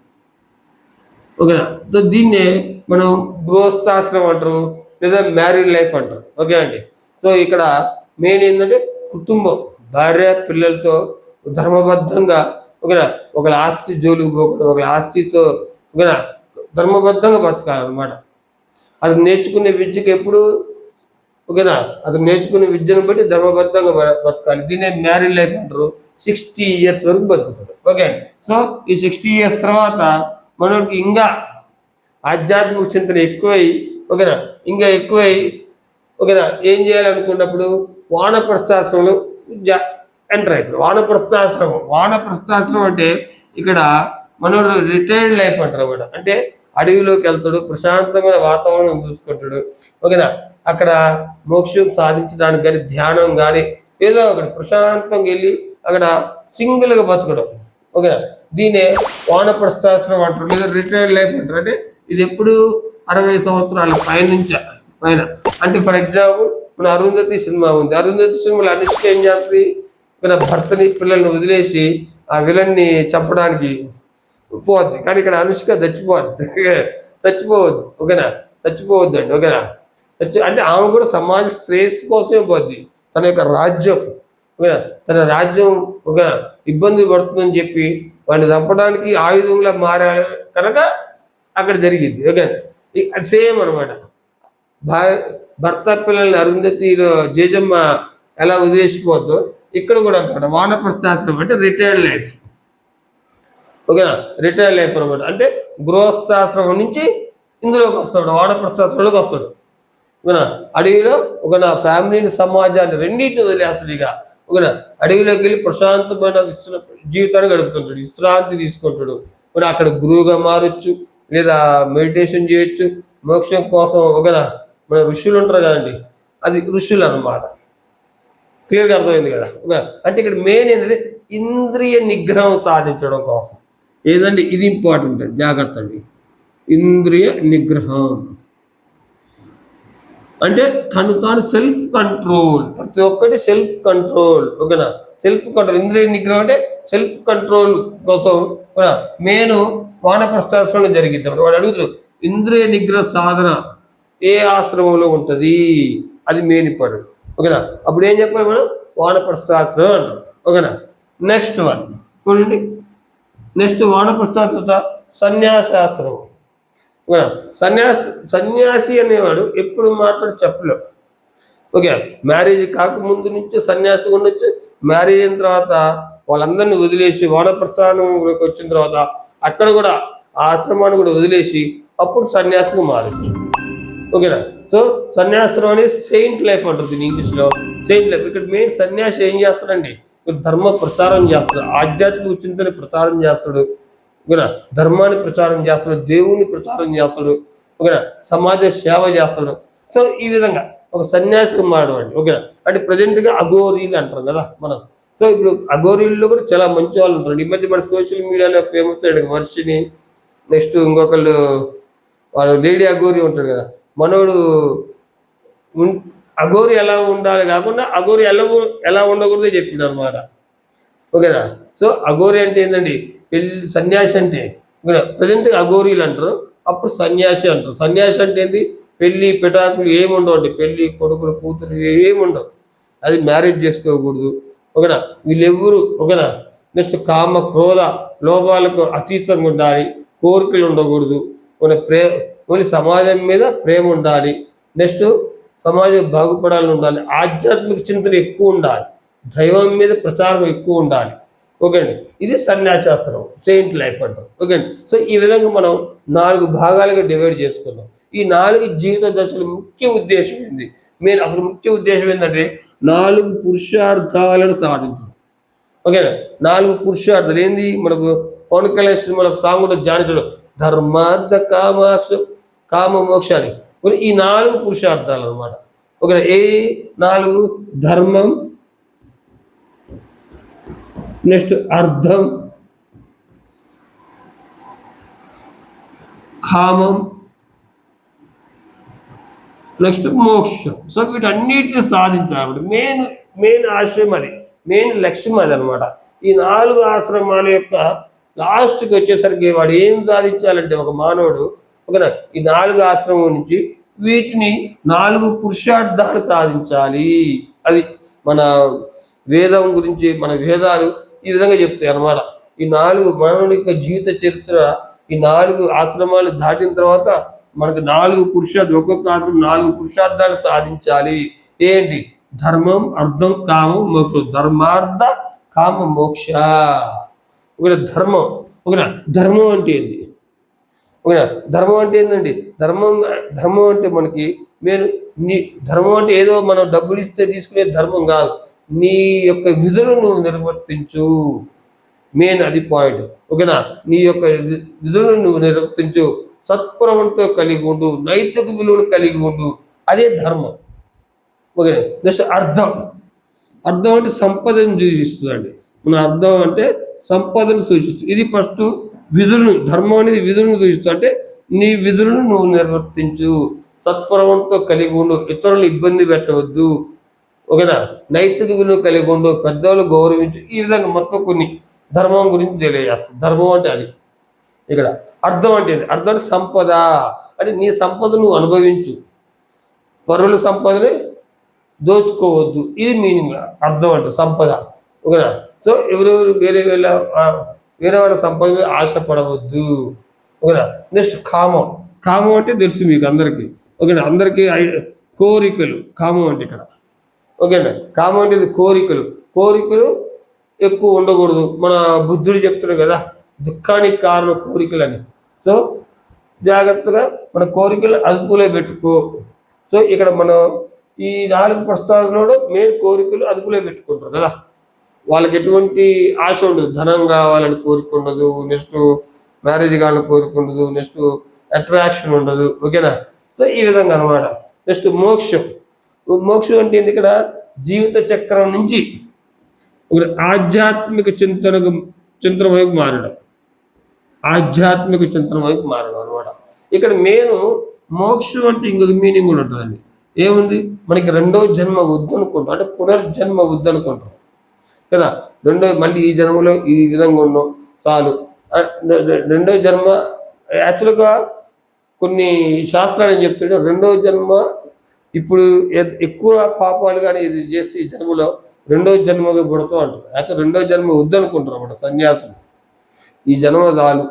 Speaker 1: ఓకేనా సో దీన్నే మనం గృహస్థాశ్రమం అంటారు లేదా మ్యారీడ్ లైఫ్ అంటారు. ఓకే అండి సో ఇక్కడ మెయిన్ ఏంటంటే కుటుంబం భార్య పిల్లలతో ధర్మబద్ధంగా ఓకేనా ఒకళ్ళ ఆస్తి జోలికి పోకుండా ఒకళ్ళ ఆస్తితో ఓకేనా ధర్మబద్ధంగా బతకాలన్నమాట. అది నేర్చుకునే విద్యకి ఎప్పుడు ఓకేనా అది నేర్చుకునే విద్యను బట్టి ధర్మబద్ధంగా బతకాలి. దీన్ని మ్యారీడ్ లైఫ్ అంటారు. 60 years వరకు బతుకుతాడు. ఓకే అండి సో ఈ 60 years తర్వాత మనకి ఇంకా ఆధ్యాత్మిక చింతన ఎక్కువై ఓకేనా ఇంకా ఎక్కువై ఓకేనా ఏం చేయాలనుకున్నప్పుడు వానప్రస్థాశ్రమంలో ఎంటర్ అవుతాడు. వానప్రస్థాశ్రమం అంటే ఇక్కడ మనోడు రిటైర్డ్ లైఫ్ అంటారు అన్నమాట. అంటే అడవిలోకి వెళ్తాడు, ప్రశాంతమైన వాతావరణం చూసుకుంటాడు. ఓకేనా అక్కడ మోక్షం సాధించడానికి కానీ ధ్యానం కానీ ఏదో ఒకటి ప్రశాంతంగా వెళ్ళి అక్కడ సింగిల్గా బతకడం. ఓకేనా దీనే వానప్రస్థాశ్రమం అంటారు లేదా రిటైర్డ్ లైఫ్ అంటారు. అంటే ఇది ఎప్పుడు 60 సంవత్సరాల పైన అంటే ఫర్ ఎగ్జాంపుల్ మన అరుంధతి సినిమా ఉంది. అరుంధతి సినిమాలో అనుష్క ఏం చేస్తుంది? ఇక్కడ భర్తని పిల్లల్ని వదిలేసి ఆ విలన్ని చంపడానికి పోవద్దు, కానీ ఇక్కడ అనుష్క చచ్చిపోవద్దు. ఓకేనా చచ్చిపోవద్దు అండి. ఓకేనా అంటే ఆమె కూడా సమాజ శ్రేయస్సు కోసమే పోద్ది. తన యొక్క రాజ్యం ఓకేనా తన రాజ్యం ఒక ఇబ్బంది పడుతుందని చెప్పి వాడిని చంపడానికి ఆయుధంగా మారా కనుక అక్కడ జరిగింది. ఓకే, అది సేమ్ అనమాట. భర్త పిల్లల్ని అరుంధతిలో జేజమ్మ ఎలా వదిలేసిపోద్దో ఇక్కడ కూడా అనమాట. వానప్రస్థాశ్రమం అంటే రిటైర్డ్ లైఫ్. ఓకేనా, రిటైర్డ్ లైఫ్ అనమాట. అంటే గృహస్థాశ్రమం నుంచి ఇందులోకి వస్తాడు, వానప్రస్థాశ్రమంలోకి వస్తాడు. ఓకేనా, అడవిలో ఒక నా ఫ్యామిలీని, సమాజాన్ని రెండింటిని వదిలేస్తాడు. ఇక ఓకేనా, అడవిలోకి వెళ్ళి ప్రశాంతమైన జీవితాన్ని గడుపుతుంటాడు, విశ్రాంతి తీసుకుంటాడు. ఓకేనా, అక్కడ గురువుగా మారొచ్చు, లేదా మెడిటేషన్ చేయొచ్చు మోక్షం కోసం. ఓకేనా, మన ఋషులు ఉంటారు కదండి, అది ఋషులు అన్నమాట. క్లియర్గా అర్థమైంది కదా. ఓకే, అంటే ఇక్కడ మెయిన్ ఏంటంటే ఇంద్రియ నిగ్రహం సాధించడం కోసం. ఏదండి ఇది ఇంపార్టెంట్ అండి, జాగ్రత్త అండి. ఇంద్రియ నిగ్రహం అంటే తను తాను సెల్ఫ్ కంట్రోల్, ప్రతి ఒక్కటి సెల్ఫ్ కంట్రోల్. ఓకేనా, సెల్ఫ్ కంట్రోల్, ఇంద్రియ నిగ్రహం అంటే సెల్ఫ్ కంట్రోల్ కోసం మెయిన్ వానప్రస్థాశ్రమంలో జరిగింది. వాడు అడుగుతారు ఇంద్రియ నిగ్రహ సాధన ఏ ఆశ్రమంలో ఉంటుంది, అది మెయిన్ ఇంపార్టెంట్. ఓకేనా, అప్పుడు ఏం చెప్పాలి మనం, వానప్రస్థాశ్రమం అంటాం. ఓకేనా, నెక్స్ట్ వన్ చూడండి. నెక్స్ట్ వానప్రస్థాశ్రమ సన్యాసాశ్రమం. ఓకేనా, సన్యాసి అనేవాడు ఎప్పుడు మాత్రం చెప్పలేవు. ఓకే, మ్యారేజ్ కాకముందు నుంచి సన్యాసి ఉండొచ్చు, మ్యారేజ్ అయిన తర్వాత వాళ్ళందరినీ వదిలేసి వానప్రస్థానంలోకి వచ్చిన తర్వాత అక్కడ కూడా ఆశ్రమాన్ని కూడా వదిలేసి అప్పుడు సన్యాసిగా మారచ్చు. ఓకేనా, సో సన్యాసం అనేది సెయింట్ లైఫ్ అంటారు దీన్ని ఇంగ్లీష్లో, సెయింట్ లైఫ్. ఇక్కడ మెయిన్ సన్యాసి ఏం చేస్తాడండి, ధర్మ ప్రచారం చేస్తాడు, ఆధ్యాత్మిక చింతన ప్రచారం చేస్తాడు. ఓకేనా, ధర్మాన్ని ప్రచారం చేస్తాడు, దేవుని ప్రచారం చేస్తాడు. ఓకేనా, సమాజ సేవ చేస్తాడు. సో ఈ విధంగా ఒక సన్యాసిగా మారడం. ఓకేనా, అంటే ప్రజెంట్గా అఘోరీలు అంటారు కదా మనం. సో ఇప్పుడు అఘోరీల్లో కూడా చాలా మంచి వాళ్ళు ఉంటారు. ఈ మధ్య మన సోషల్ మీడియాలో ఫేమస్ అయ్యాడు వర్షిని, నెక్స్ట్ ఇంకొకళ్ళు వాడు లేడీ అఘోరి ఉంటాడు కదా, మనోడు అఘోరి ఎలా ఉండాలి కాకుండా అఘోరి ఎలా ఉండకూడదో చెప్పిండు అనమాట. ఓకేనా, సో అఘోరి అంటే ఏంటండి, పెళ్ళి సన్యాసి అంటే ఓకేనా, ప్రజెంట్గా అఘోరీలు అంటారు, అప్పుడు సన్యాసి అంటారు. సన్యాసి అంటే ఏంటి, పెళ్ళి పెటాకులు ఏమి ఉండవండి, పెళ్ళి కొడుకులు కూతురు ఏమి ఉండవు, అది మ్యారేజ్ చేసుకోకూడదు. ఓకేనా, వీళ్ళెవ్వరు ఓకేనా. నెక్స్ట్ కామ క్రోధ లోభాలకు అతీతంగా ఉండాలి, కోరికలు ఉండకూడదు. ఓన్లీ సమాజం మీద ప్రేమ ఉండాలి. నెక్స్ట్ సమాజం బాగుపడాలని ఉండాలి, ఆధ్యాత్మిక చింతన ఎక్కువ ఉండాలి, దైవం మీద ప్రచారం ఎక్కువ ఉండాలి. ఓకే అండి, ఇది సన్యాసాస్త్రం, సెయింట్ లైఫ్ అంటాం. ఓకే అండి, సో ఈ విధంగా మనం 4 భాగాలుగా డివైడ్ చేసుకున్నాం. ఈ 4 జీవిత దశల ముఖ్య ఉద్దేశం ఏంది, అసలు ముఖ్య ఉద్దేశం ఏంటంటే 4 పురుషార్థాలను సాధించడం. ఓకేనా, 4 పురుషార్థాలు ఏంది, మనకు పవన్ కళ్యాణ్ సినిమాలో ఒక సాంగ్ కూడా జానించడం, ధర్మార్థ కామ మోక్షాలు. ఈ 4 పురుషార్థాలు అనమాట. ఓకే, ఏ 4, ధర్మం, నెక్స్ట్ అర్థం, కామం, నెక్స్ట్ మోక్షం. సో వీటన్నిటిని సాధించాలి. మెయిన్ ఆశ్రయం అది, మెయిన్ లక్ష్యం అది అనమాట. ఈ 4 ఆశ్రమాల యొక్క లాస్ట్కి వచ్చేసరికి వాడు ఏం సాధించాలంటే, ఒక మానవుడు ఓకేనా, ఈ 4 ఆశ్రమం నుంచి వీటిని 4 పురుషార్థాలు సాధించాలి. అది మన వేదం గురించి, మన వేదాలు ఈ విధంగా చెప్తాయి అన్నమాట. ఈ 4 మానవుడి యొక్క జీవిత చరిత్ర, ఈ 4 ఆశ్రమాలు దాటిన తర్వాత మనకు 4 పురుషార్థం, ఒక్కొక్క ఆశ్రమం 4 పురుషార్థాలు సాధించాలి. ఏంటి, ధర్మం, అర్థం, కామం, మోక్షం. ధర్మార్థ కామ మోక్ష. ఓకేనా, ధర్మం. ఓకేనా, ధర్మం అంటే ఏంటి, ఓకేనా, ధర్మం అంటే ఏంటండి, ధర్మం అంటే మనకి ధర్మం అంటే ఏదో మనం డబ్బులు ఇస్తే తీసుకునే ధర్మం కాదు, నీ యొక్క విధులను నువ్వు నిర్వర్తించు, మెయిన్ అది పాయింట్. ఓకేనా, నీ యొక్క విధులను నువ్వు నిర్వర్తించు, సత్ప్రవంతో కలిగి ఉండు, నైతిక విలువలు కలిగి ఉండు, అదే ధర్మం. ఓకేనా, నెక్స్ట్ అర్థం అంటే సంపదను సూచిస్తుందండి. మన అర్థం అంటే సంపదను సూచిస్తుంది. ఇది ఫస్ట్ విధులను, ధర్మం అనేది విధులను సూచిస్తుంది. అంటే నీ విధులను నువ్వు నిర్వర్తించు, సత్ప్రవంతో కలిగి ఉండు, ఇతరులను ఇబ్బంది పెట్టవద్దు. ఓకేనా, నైతిక విలువ కలిగి ఉండు, పెద్దవాళ్ళు గౌరవించు. ఈ విధంగా మొత్తం కొన్ని ధర్మం గురించి తెలియజేస్తుంది. ధర్మం అంటే అది. ఇక్కడ అర్థం అంటే అర్థం అంటే సంపద, అంటే నీ సంపద నువ్వు అనుభవించు, పరుల సంపదని దోచుకోవద్దు, ఇది మీనింగ్ అర్థం అంటే సంపద. ఓకేనా, సో ఎవరెవరు వేరే వేరే వాళ్ళ సంపద మీద ఆశపడవద్దు. ఓకేనా. నెక్స్ట్ కామం. కామం అంటే తెలుసు మీకు అందరికీ. ఓకేనా. అందరికీ కోరికలు కామం అంటే ఇక్కడ. ఓకేనా. కామం అంటే ఇది కోరికలు. కోరికలు ఎక్కువ ఉండకూడదు. మన బుద్ధుడు చెప్తున్నాడు కదా, దుఃఖానికి కారణం కోరికలు అని. సో జాగ్రత్తగా మన కోరికలు అదుపులో పెట్టుకో. సో ఇక్కడ మనం ఈ 4 ప్రస్తావనలో మెయిన్ కోరికలు అదుపులో పెట్టుకుంటారు కదా. వాళ్ళకి ఎటువంటి ఆశ ఉండదు. ధనం కావాలని కోరిక ఉండదు. నెక్స్ట్ మ్యారేజ్ కావాలని కోరిక ఉండదు. నెక్స్ట్ అట్రాక్షన్ ఉండదు. ఓకేనా. సో ఈ విధంగా అనమాట. నెక్స్ట్ మోక్షం. మోక్షం అంటే ఏంది ఇక్కడ? జీవిత చక్రం నుంచి ఆధ్యాత్మిక చింతన వైపు మారడం. ఆధ్యాత్మిక చింతన వైపు మారడం అనమాట. ఇక్కడ మెయిన్ మోక్షం అంటే ఇంకొక మీనింగ్ కూడా ఉంటుందండి. ఏముంది? మనకి రెండో జన్మ వద్దనుకుంటాం, అంటే పునర్జన్మ వద్దనుకుంటాం కదా. మళ్ళీ ఈ జన్మలో ఈ విధంగా ఉన్నాం చాలు. రెండో జన్మ యాక్చువల్గా కొన్ని శాస్త్రాలు ఏం చెప్తుంటే, రెండో జన్మ ఇప్పుడు ఎక్కువ పాపాలు కానీ ఇది చేస్తే ఈ జన్మలో రెండో జన్మగా పుడతాం అంటారు. యాక్చువల్ రెండో జన్మ వద్దనుకుంటారు అన్నమాట సన్యాసులు. ఈ జన్మ చాలు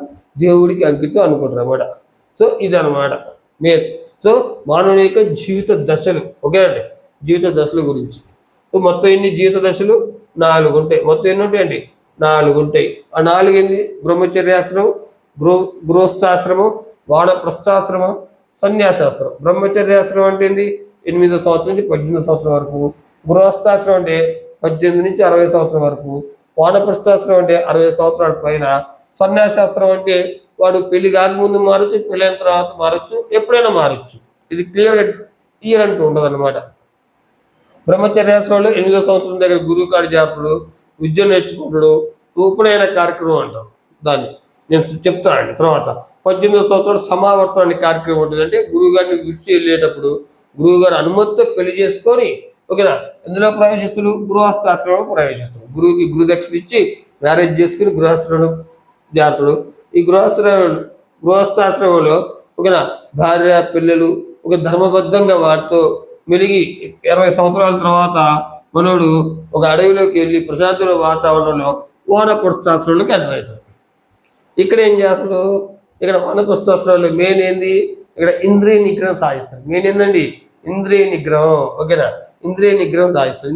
Speaker 1: దేవుడికి అంకితం అనుకుంటారు అన్నమాట. సో ఇదన్నమాట మెయిన్. సో మానవుని యొక్క జీవిత దశలు. ఓకే అండి. జీవిత దశల గురించి. సో మొత్తం ఎన్ని జీవిత దశలు? 4 ఉంటాయి. మొత్తం ఎన్ని ఉంటాయండి? 4 ఉంటాయి. ఆ 4 ఏంది? బ్రహ్మచర్యాశ్రమం, గృహస్థాశ్రమం, వానప్రస్థాశ్రమం, సన్యాసాశ్రమం. బ్రహ్మచర్యాశ్రమం అంటే ఏంది? 8 సంవత్సరం నుంచి 18 సంవత్సరం వరకు. గృహస్థాశ్రమం అంటే 18 నుంచి 60 సంవత్సరం వరకు. వానప్రస్థాశ్రమం అంటే 60 సంవత్సరాల పైన. సన్యాసాశ్రమం అంటే వాడు పెళ్లి కాకముందు మారచ్చు, పెళ్ళైన తర్వాత మారచ్చు, ఎప్పుడైనా మారచ్చు. ఇది క్లియర్ అంటూ ఉండదు అనమాట. బ్రహ్మచర్యాశ్రమంలో 8వ సంవత్సరం దగ్గర గురువు కాడి చేస్తాడు, విద్య నేర్చుకుంటాడు, ఉపనయన కార్యక్రమం అంటారు దాన్ని. నేను చెప్తానండి తర్వాత. 18వ సంవత్సరం సమావర్తనం అనే కార్యక్రమం ఉంటుంది. అంటే గురువు గారిని విడిచి వెళ్ళేటప్పుడు గురువు గారు అనుమతితో పెళ్లి చేసుకొని, ఓకేనా, ఎందులో ప్రవేశిస్తుడు? గృహస్థాశ్రమంలో ప్రవేశిస్తుడు. గురువుకి గురుదక్షిణ ఇచ్చి మ్యారేజ్ చేసుకుని గృహస్థుడు జాతడు. ఈ గృహస్థాశ్రమంలో ఓకేనా భార్య పిల్లలు ఒక ధర్మబద్ధంగా వారితో మెలిగి 20 సంవత్సరాల తర్వాత మనోడు ఒక అడవిలోకి వెళ్ళి ప్రశాంతమైన వాతావరణంలో వానప్రస్థాశ్రమంలోకి ఎంటర్ అవుతాడు. ఇక్కడ ఏం చేస్తాడు? ఇక్కడ వానప్రస్థాశ్రమంలో మెయిన్ ఏంది? ఇక్కడ ఇంద్రియ నిగ్రహం సాధిస్తాడు. మెయిన్ ఏందండి? ఇంద్రియ నిగ్రహం. ఓకేనా. ఇంద్రియ నిగ్రహం సాధిస్తాడు.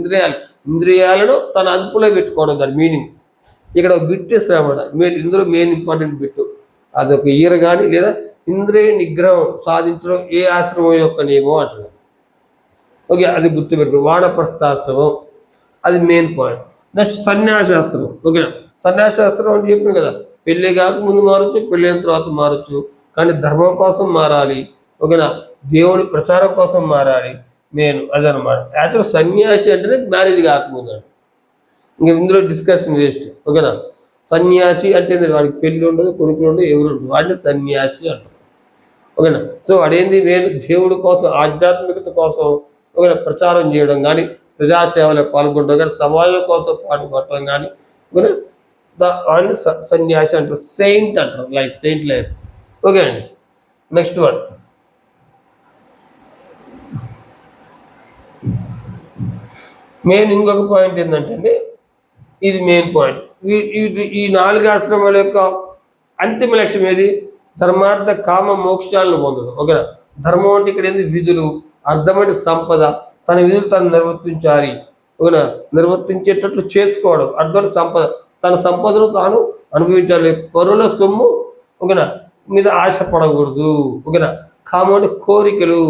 Speaker 1: ఇంద్రియాలను తన అదుపులో పెట్టుకోవడం దాని మీనింగ్. ఇక్కడ బిట్ ఇస్తారన్నమాట. ఇందులో మెయిన్ ఇంపార్టెంట్ బిట్టు అదొక ఇయర్ కానీ లేదా ఇంద్రియ నిగ్రహం సాధించడం ఏ ఆశ్రమం యొక్క నియమం అంటున్నారు. ఓకే, అది గుర్తుపెట్టుకో. వానప్రస్థాశ్రమం అది మెయిన్ పాయింట్. నెక్స్ట్ సన్యాసాశ్రమం. ఓకేనా. సన్యాసాశ్రమం అంటే చెప్పిన కదా, పెళ్ళి కాకముందు మారచ్చు, పెళ్ళైన తర్వాత మారచ్చు, కానీ ధర్మం కోసం మారాలి. ఓకేనా. దేవుని ప్రచారం కోసం మారాలి. మెయిన్ అదనమాట. యాక్చువల్ సన్యాసి అంటేనే మ్యారేజ్ కాకముందు అండి. ఇంకా ఇందులో డిస్కషన్ వేస్ట్. ఓకేనా. సన్యాసి అంటే వాడికి పెళ్ళి ఉండదు, కొడుకులు ఉండదు, ఎవరు ఉండదు, వాడిని సన్యాసి అంటారు. ఓకేనా. సో వాడేంది? మెయిన్ దేవుడి కోసం, ఆధ్యాత్మికత కోసం ఓకేనా ప్రచారం చేయడం కానీ, ప్రజాసేవలో పాల్గొనడం కానీ, సమాజం కోసం పాటుపడటం కానీ, ఓకేనా, వాడిని సన్యాసి అంటారు. సెయింట్ అంటారు. Saint life. ఓకే అండి. నెక్స్ట్ వన్ మెయిన్ ఇంకొక పాయింట్ ఏంటంటే, ఇది మెయిన్ పాయింట్. ఈ 4 ఆశ్రమాల యొక్క అంతిమ లక్ష్యం ఏది? ధర్మార్థ కామ మోక్షాలను పొందడం. ఓకేనా. ధర్మం అంటే ఇక్కడ ఏంది? విధులు, అర్థమైన సంపద, తన విధులు తను నిర్వర్తించాలి. ఓకేనా. నిర్వర్తించేటట్లు చేసుకోవడం. అర్థమైన సంపద, తన సంపదను తాను అనుభవించాలి. పరుల సొమ్ము ఓకేనా మీద ఆశపడకూడదు. ఓకేనా. కామం అంటే కోరికలు.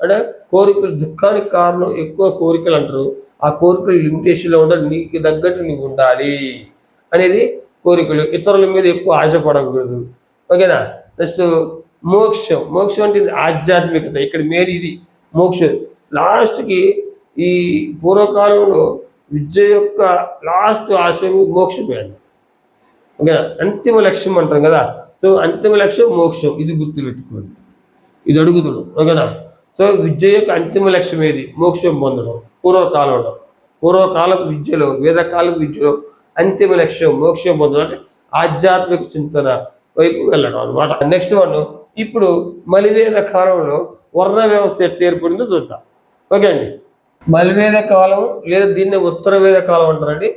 Speaker 1: అంటే కోరికలు దుఃఖానికి కారణం. ఎక్కువ కోరికలు అంటారు. ఆ కోరికలు లిమిటేషన్లో ఉండాలి. నీకు తగ్గట్టు నీకు ఉండాలి అనేది కోరికలు. ఇతరుల మీద ఎక్కువ ఆశపడకూడదు. ఓకేనా. నెక్స్ట్ మోక్షం. మోక్షం అంటే ఆధ్యాత్మికత. ఇక్కడ మెయిన్ ఇది మోక్షం. లాస్ట్కి ఈ పూర్వకాలంలో విద్య యొక్క లాస్ట్ ఆశయం మోక్షమే అండి. ఓకేనా. అంతిమ లక్ష్యం అంటాం కదా. సో అంతిమ లక్ష్యం మోక్షం. ఇది గుర్తుపెట్టుకోండి. ఇది అడుగుతుడు. ఓకేనా. సో విద్య యొక్క అంతిమ లక్ష్యం ఏది? మోక్షం పొందడం. పూర్వకాలపు విద్యలో, వేదకాలపు విద్యలో అంతిమ లక్ష్యం మోక్షం పొందడం, అంటే ఆధ్యాత్మిక చింతన వైపు వెళ్ళడం అనమాట. నెక్స్ట్ వన్, ఇప్పుడు మలివేద కాలంలో వర్ణ వ్యవస్థ ఎట్లా ఏర్పడిందో చూద్దాం. ఓకే అండి. మలివేద కాలం లేదా దీన్ని ఉత్తర వేద కాలం అంటారండి.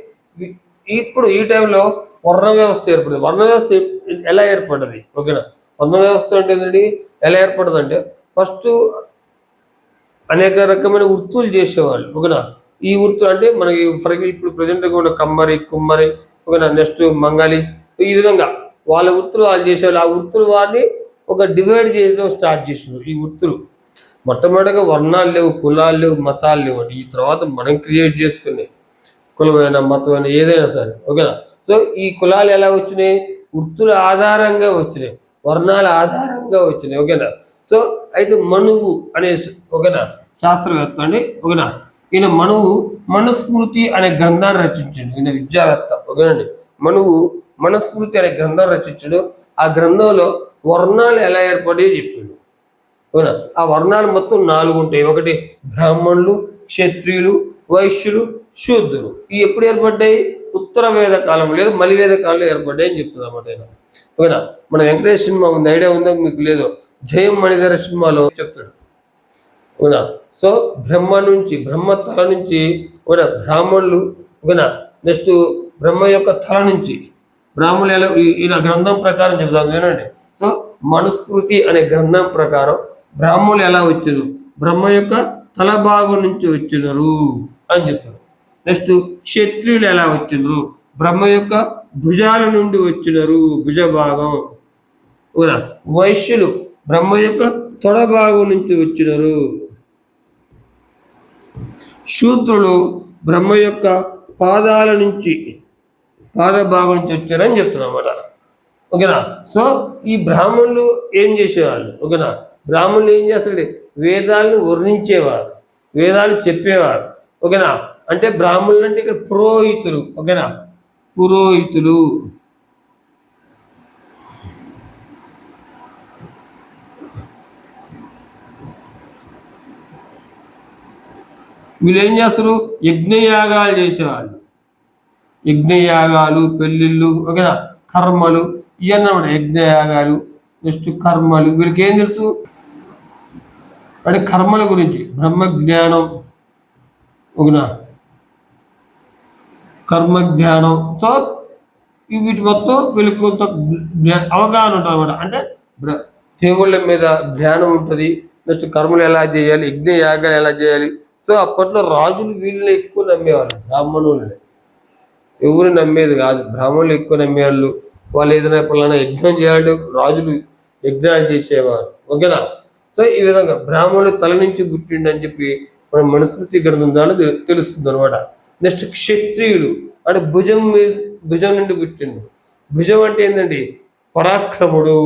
Speaker 1: ఇప్పుడు ఈ టైంలో వర్ణ వ్యవస్థ ఏర్పడింది. వర్ణ వ్యవస్థ ఎలా ఏర్పడ్డది? ఓకేనా, వర్ణ వ్యవస్థ అంటే ఏంటండి, ఎలా ఏర్పడదు అంటే ఫస్ట్ అనేక రకమైన వృత్తులు చేసేవాళ్ళు. ఓకేనా, ఈ వృత్తులు అంటే మనకి ఇప్పుడు ప్రజెంట్గా ఉన్న కమ్మరి, కుమ్మరి, ఓకేనా, నెక్స్ట్ మంగలి, ఈ విధంగా వాళ్ళ వృత్తులు వాళ్ళు చేసేవాళ్ళు. ఆ వృత్తులు వారిని ఒక డివైడ్ చేయడం స్టార్ట్ చేసినారు. ఈ వృత్తులు మొట్టమొదటిగా వర్ణాలు లేవు, కులాలు లేవు, మతాలు లేవు. ఈ తర్వాత మనం క్రియేట్ చేసుకునే కులమైన మతమైన ఏదైనా సరే. ఓకేనా, సో ఈ కులాలు ఎలా వచ్చినాయి? వృత్తుల ఆధారంగా వచ్చినాయి, వర్ణాల ఆధారంగా వచ్చినాయి. ఓకేనా, సో అయితే మనువు అనే ఓకేనా శాస్త్రవేత్త అండి. ఓకేనా, ఈయన మనువు మనుస్మృతి అనే గ్రంథాన్ని రచించాడు. ఈయన విద్యావేత్త. ఓకేనండి, మనువు మనుస్మృతి అనే గ్రంథం రచించాడు. ఆ గ్రంథంలో వర్ణాలు ఎలా ఏర్పడి చెప్పాడు. ఓకేనా, ఆ వర్ణాలు మొత్తం 4 ఉంటాయి. ఒకటి బ్రాహ్మణులు, క్షత్రియులు, వైశ్యులు, శూద్రులు. ఇవి ఎప్పుడు ఏర్పడ్డాయి? ఉత్తర వేద కాలం లేదా మలివేద కాలంలో ఏర్పడ్డాయి అని చెప్తుంది అన్నమాట ఆయన. ఓకేనా, మన వెంకటేష్ సినిమా ఉంది, ఐడియా ఉందో మీకు? లేదో, జయం మణిధర సినిమాలో చెప్తాడు. ఓకేనా, సో బ్రహ్మ తల నుంచి ఓకేనా బ్రాహ్మణులు, ఓకేనా, నెక్స్ట్ బ్రహ్మ యొక్క తల నుంచి బ్రాహ్మణులు ఎలా, ఈయన గ్రంథం ప్రకారం చెప్తాం ఏనండి. సో మనుస్మృతి అనే గ్రంథం ప్రకారం బ్రాహ్మణులు ఎలా వచ్చారు? బ్రహ్మ యొక్క తల భాగం నుంచి వచ్చినారు అని చెప్తారు. నెక్స్ట్ క్షత్రియులు ఎలా వచ్చినారు? బ్రహ్మ యొక్క భుజాల నుండి వచ్చినారు, భుజ భాగం. వైశ్యులు బ్రహ్మ యొక్క తొడ భాగం నుంచి వచ్చినారు. శూద్రులు బ్రహ్మ యొక్క పాదాల నుంచి, పాద భాగం నుంచి వచ్చారని చెప్తున్నారు అన్నమాట. ఓకేనా, సో ఈ బ్రాహ్మణులు ఏం చేసేవాళ్ళు? ఓకేనా, బ్రాహ్మణులు ఏం చేస్తాడు? వేదాలను వర్ణించేవారు, వేదాలు చెప్పేవారు. ఓకేనా, అంటే బ్రాహ్మణులు అంటే ఇక్కడ పురోహితులు. ఓకేనా, పురోహితులు. వీళ్ళు ఏం చేస్తారు? యజ్ఞయాగాలు చేసేవాళ్ళు. యజ్ఞయాగాలు, పెళ్ళిళ్ళు, ఓకేనా, కర్మలు, ఇవన్నమాట. యజ్ఞయాగాలు, నెక్స్ట్ కర్మలు. వీళ్ళకి ఏం తెలుసు అంటే కర్మల గురించి, బ్రహ్మ జ్ఞానం, ఓకేనా, కర్మ జ్ఞానం. సో వీటి మొత్తం వీళ్ళకి కొంత అవగాహన ఉంటుంది అనమాట. అంటే దేవుళ్ళ మీద జ్ఞానం ఉంటుంది. నెక్స్ట్ కర్మలు ఎలా చేయాలి, యజ్ఞ యాగాలు ఎలా చేయాలి. సో అప్పట్లో రాజులు వీళ్ళని ఎక్కువ నమ్మేవాళ్ళు, బ్రాహ్మణుల్ని. ఎవరు నమ్మేది కాదు, బ్రాహ్మణులు ఎక్కువ నమ్మేవాళ్ళు. వాళ్ళు ఏదైనా పలానా యజ్ఞం చేయాలంటే రాజులు యజ్ఞాలు చేసేవారు. ఓకేనా, సో ఈ విధంగా బ్రాహ్మణులు తల నుంచి పుట్టిండని చెప్పి మన మనుస్మృతి గ్రంథం ద్వారా తెలుస్తుంది అనమాట. నెక్స్ట్ క్షత్రియుడు అంటే భుజం నుండి పుట్టిండు. భుజం అంటే ఏంటండి? పరాక్రముడు.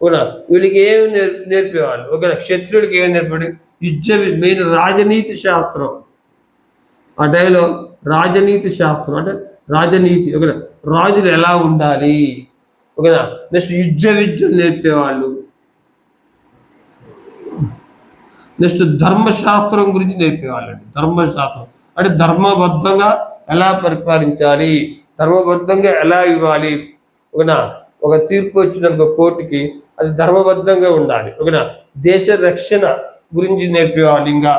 Speaker 1: ఓకేనా, వీళ్ళకి ఏమి నేర్పేవాళ్ళు? ఓకేనా, క్షత్రియుడికి ఏమి నేర్పాడు? మెయిన్ రాజనీతి శాస్త్రం. ఆ టైంలో రాజనీతి శాస్త్రం అంటే రాజనీతి. ఓకేనా, రాజులు ఎలా ఉండాలి. ఓకేనా, నెక్స్ట్ విద్యను నేర్పేవాళ్ళు. నెక్స్ట్ ధర్మశాస్త్రం గురించి నేర్పేవాళ్ళండి. ధర్మశాస్త్రం అంటే ధర్మబద్ధంగా ఎలా పరిపాలించాలి, ధర్మబద్ధంగా ఎలా ఇవ్వాలి. ఓకేనా, ఒక తీర్పు వచ్చిన కోర్టుకి అది ధర్మబద్ధంగా ఉండాలి. ఓకేనా, దేశ రక్షణ గురించి నేర్పేవాళ్ళు. ఇంకా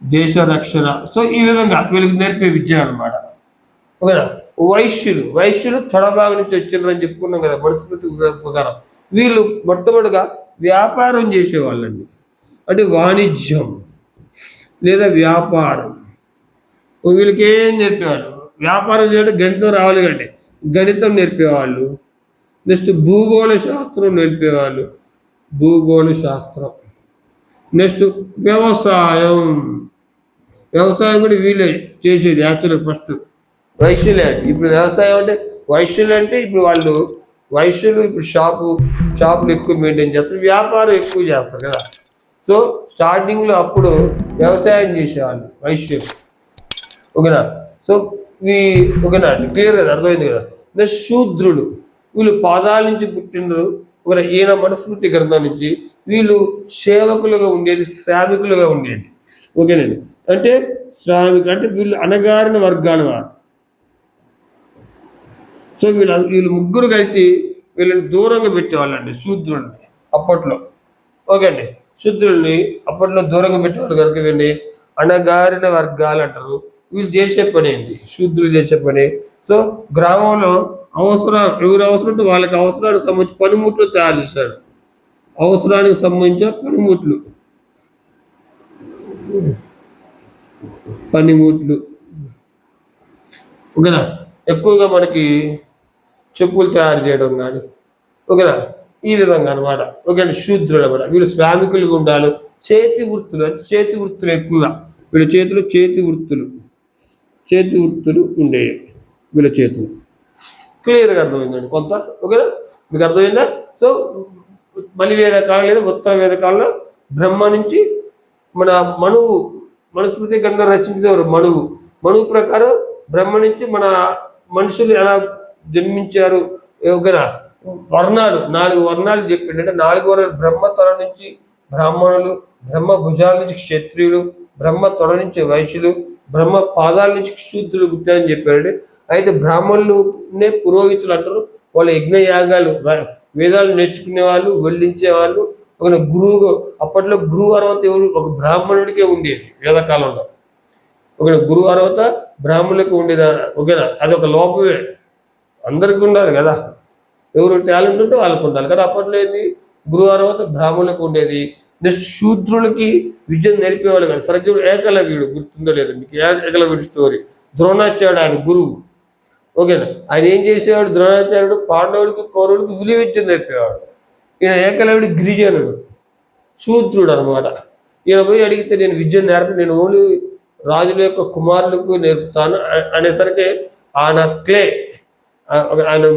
Speaker 1: దేశ రక్షణ. సో ఈ విధంగా వీళ్ళకి నేర్పే విద్య అనమాట. ఓకేనా, వైశ్యులు తొడభాగం నుంచి వచ్చిండ్రని చెప్పుకున్నాం కదా మనుస్మృతి ప్రకారం. వీళ్ళు మొట్టమొదటిగా వ్యాపారం చేసేవాళ్ళండి. అంటే వాణిజ్యం లేదా వ్యాపారం. వీళ్ళకి ఏం నేర్పేవాళ్ళు? వ్యాపారం చేయడం గణితం రావాలి కండి, గణితం నేర్పేవాళ్ళు. నెక్స్ట్ భూగోళ శాస్త్రం నేర్పేవాళ్ళు, భూగోళ శాస్త్రం. నెక్స్ట్ వ్యవసాయం కూడా వీళ్ళే చేసేది యాక్చువల్గా ఫస్ట్ వైశ్యులే. ఇప్పుడు వ్యవసాయం అంటే వైశ్యులు అంటే ఇప్పుడు వైశ్యులు ఇప్పుడు షాపులు ఎక్కువ మెయింటైన్ చేస్తారు, వ్యాపారం ఎక్కువ చేస్తారు కదా. సో స్టార్టింగ్లో అప్పుడు వ్యవసాయం చేసేవాళ్ళు వైశ్యులు. ఓకేనా, సో ఓకేనా, క్లియర్ కదా, అర్థమైంది కదా. నెక్స్ట్ శూద్రులు, వీళ్ళు పాదాల నుంచి పుట్టినరు. ఓకేనా, ఈయన మనుస్మృతి గ్రంథం నుంచి వీళ్ళు సేవకులుగా ఉండేది, శ్రామికులుగా ఉండేది. ఓకేనండి, అంటే శ్రామికులు అంటే వీళ్ళు అణగారిన వర్గాల వారు. సో వీళ్ళు ముగ్గురు కలిసి వీళ్ళని దూరంగా పెట్టేవాళ్ళండి శూద్రుల్ని అప్పట్లో. ఓకే అండి, శూద్రుల్ని అప్పట్లో దూరంగా పెట్టేవాళ్ళు కనుక వీళ్ళని అణగారిన వర్గాలు అంటారు. వీళ్ళు చేసే పని ఏంటి? శూద్రులు చేసే పని సో గ్రామంలో ఎవరి అవసరం ఉంటే వాళ్ళకి అవసరానికి సంబంధించి పనిముట్లు తయారు చేశాడు. అవసరానికి సంబంధించిన పనిముట్లు ఓకేనా. ఎక్కువగా మనకి చెప్పులు తయారు చేయడం కానీ ఓకేనా, ఈ విధంగా అనమాట. ఓకేనా, శూద్రులు అనమాట. వీళ్ళు శ్రామికులుగా ఉండాలి. చేతి వృత్తులు ఎక్కువగా వీళ్ళ చేతిలో చేతి వృత్తులు ఉండేవి వీళ్ళ చేతులు. క్లియర్గా అర్థమైందండి కొంత. ఓకేనా, మీకు అర్థమైందా? సో మలివేద కాలం లేదా ఉత్తర వేద కాలంలో బ్రహ్మ నుంచి మన మనుస్మృతి గ్రంథం రచించేవారు. మనువు ప్రకారం బ్రహ్మ నుంచి మన మనుషులు ఎలా జన్మించారు. ఓకేనా, వర్ణాలు 4 వర్ణాలు చెప్పిండు. అంటే 4 వర్ణాలు బ్రహ్మ తొడ నుంచి బ్రాహ్మణులు, బ్రహ్మ భుజాల నుంచి క్షత్రియులు, బ్రహ్మ తొడ నుంచి వైశ్యులు, బ్రహ్మ పాదాల నుంచి శూద్రులు పుట్టారని చెప్పాడు. అయితే బ్రాహ్మణులునే పురోహితులు అంటారు. వాళ్ళ యజ్ఞయాగాలు వేదాలు నేర్చుకునే వాళ్ళు, వెల్లించే వాళ్ళు. ఒక గురువు, అప్పట్లో గురువు అర్హత ఒక బ్రాహ్మణుడికే ఉండేది వేదకాలంలో. ఒక గురువు అర్హత బ్రాహ్మణులకు ఉండేది. ఓకేనా, అది ఒక లోపమే, అందరికీ ఉండాలి కదా. ఎవరు టాలెంట్ ఉంటే వాళ్ళకు ఉండాలి కదా. అప్పట్లో ఏంది, గురువు అర్హత బ్రాహ్మణులకు ఉండేది. నెక్స్ట్ శూద్రులకి విద్యను నేర్పేవాళ్ళు కాదు. ఫర్ ఎగ్జాంపుల్ ఏకలవ్యుడు, గుర్తుందో లేదు మీకు ఏకలవ్యుడు స్టోరీ. ద్రోణాచార్యుడు ఆయన గురువు. ఓకేనా, ఆయన ఏం చేసేవాడు? ద్రోణాచార్యుడు పాండవులకి కౌరవులకి విలువ విద్యను నేర్పేవాడు. ఈయన ఏకలవ్యుడు గిరిజనుడు, శూద్రుడు అనమాట. ఈయన పోయి అడిగితే నేను విద్యను నేను ఓన్లీ రాజుల యొక్క కుమారులకు నేర్పుతాను అనేసరికి ఆయన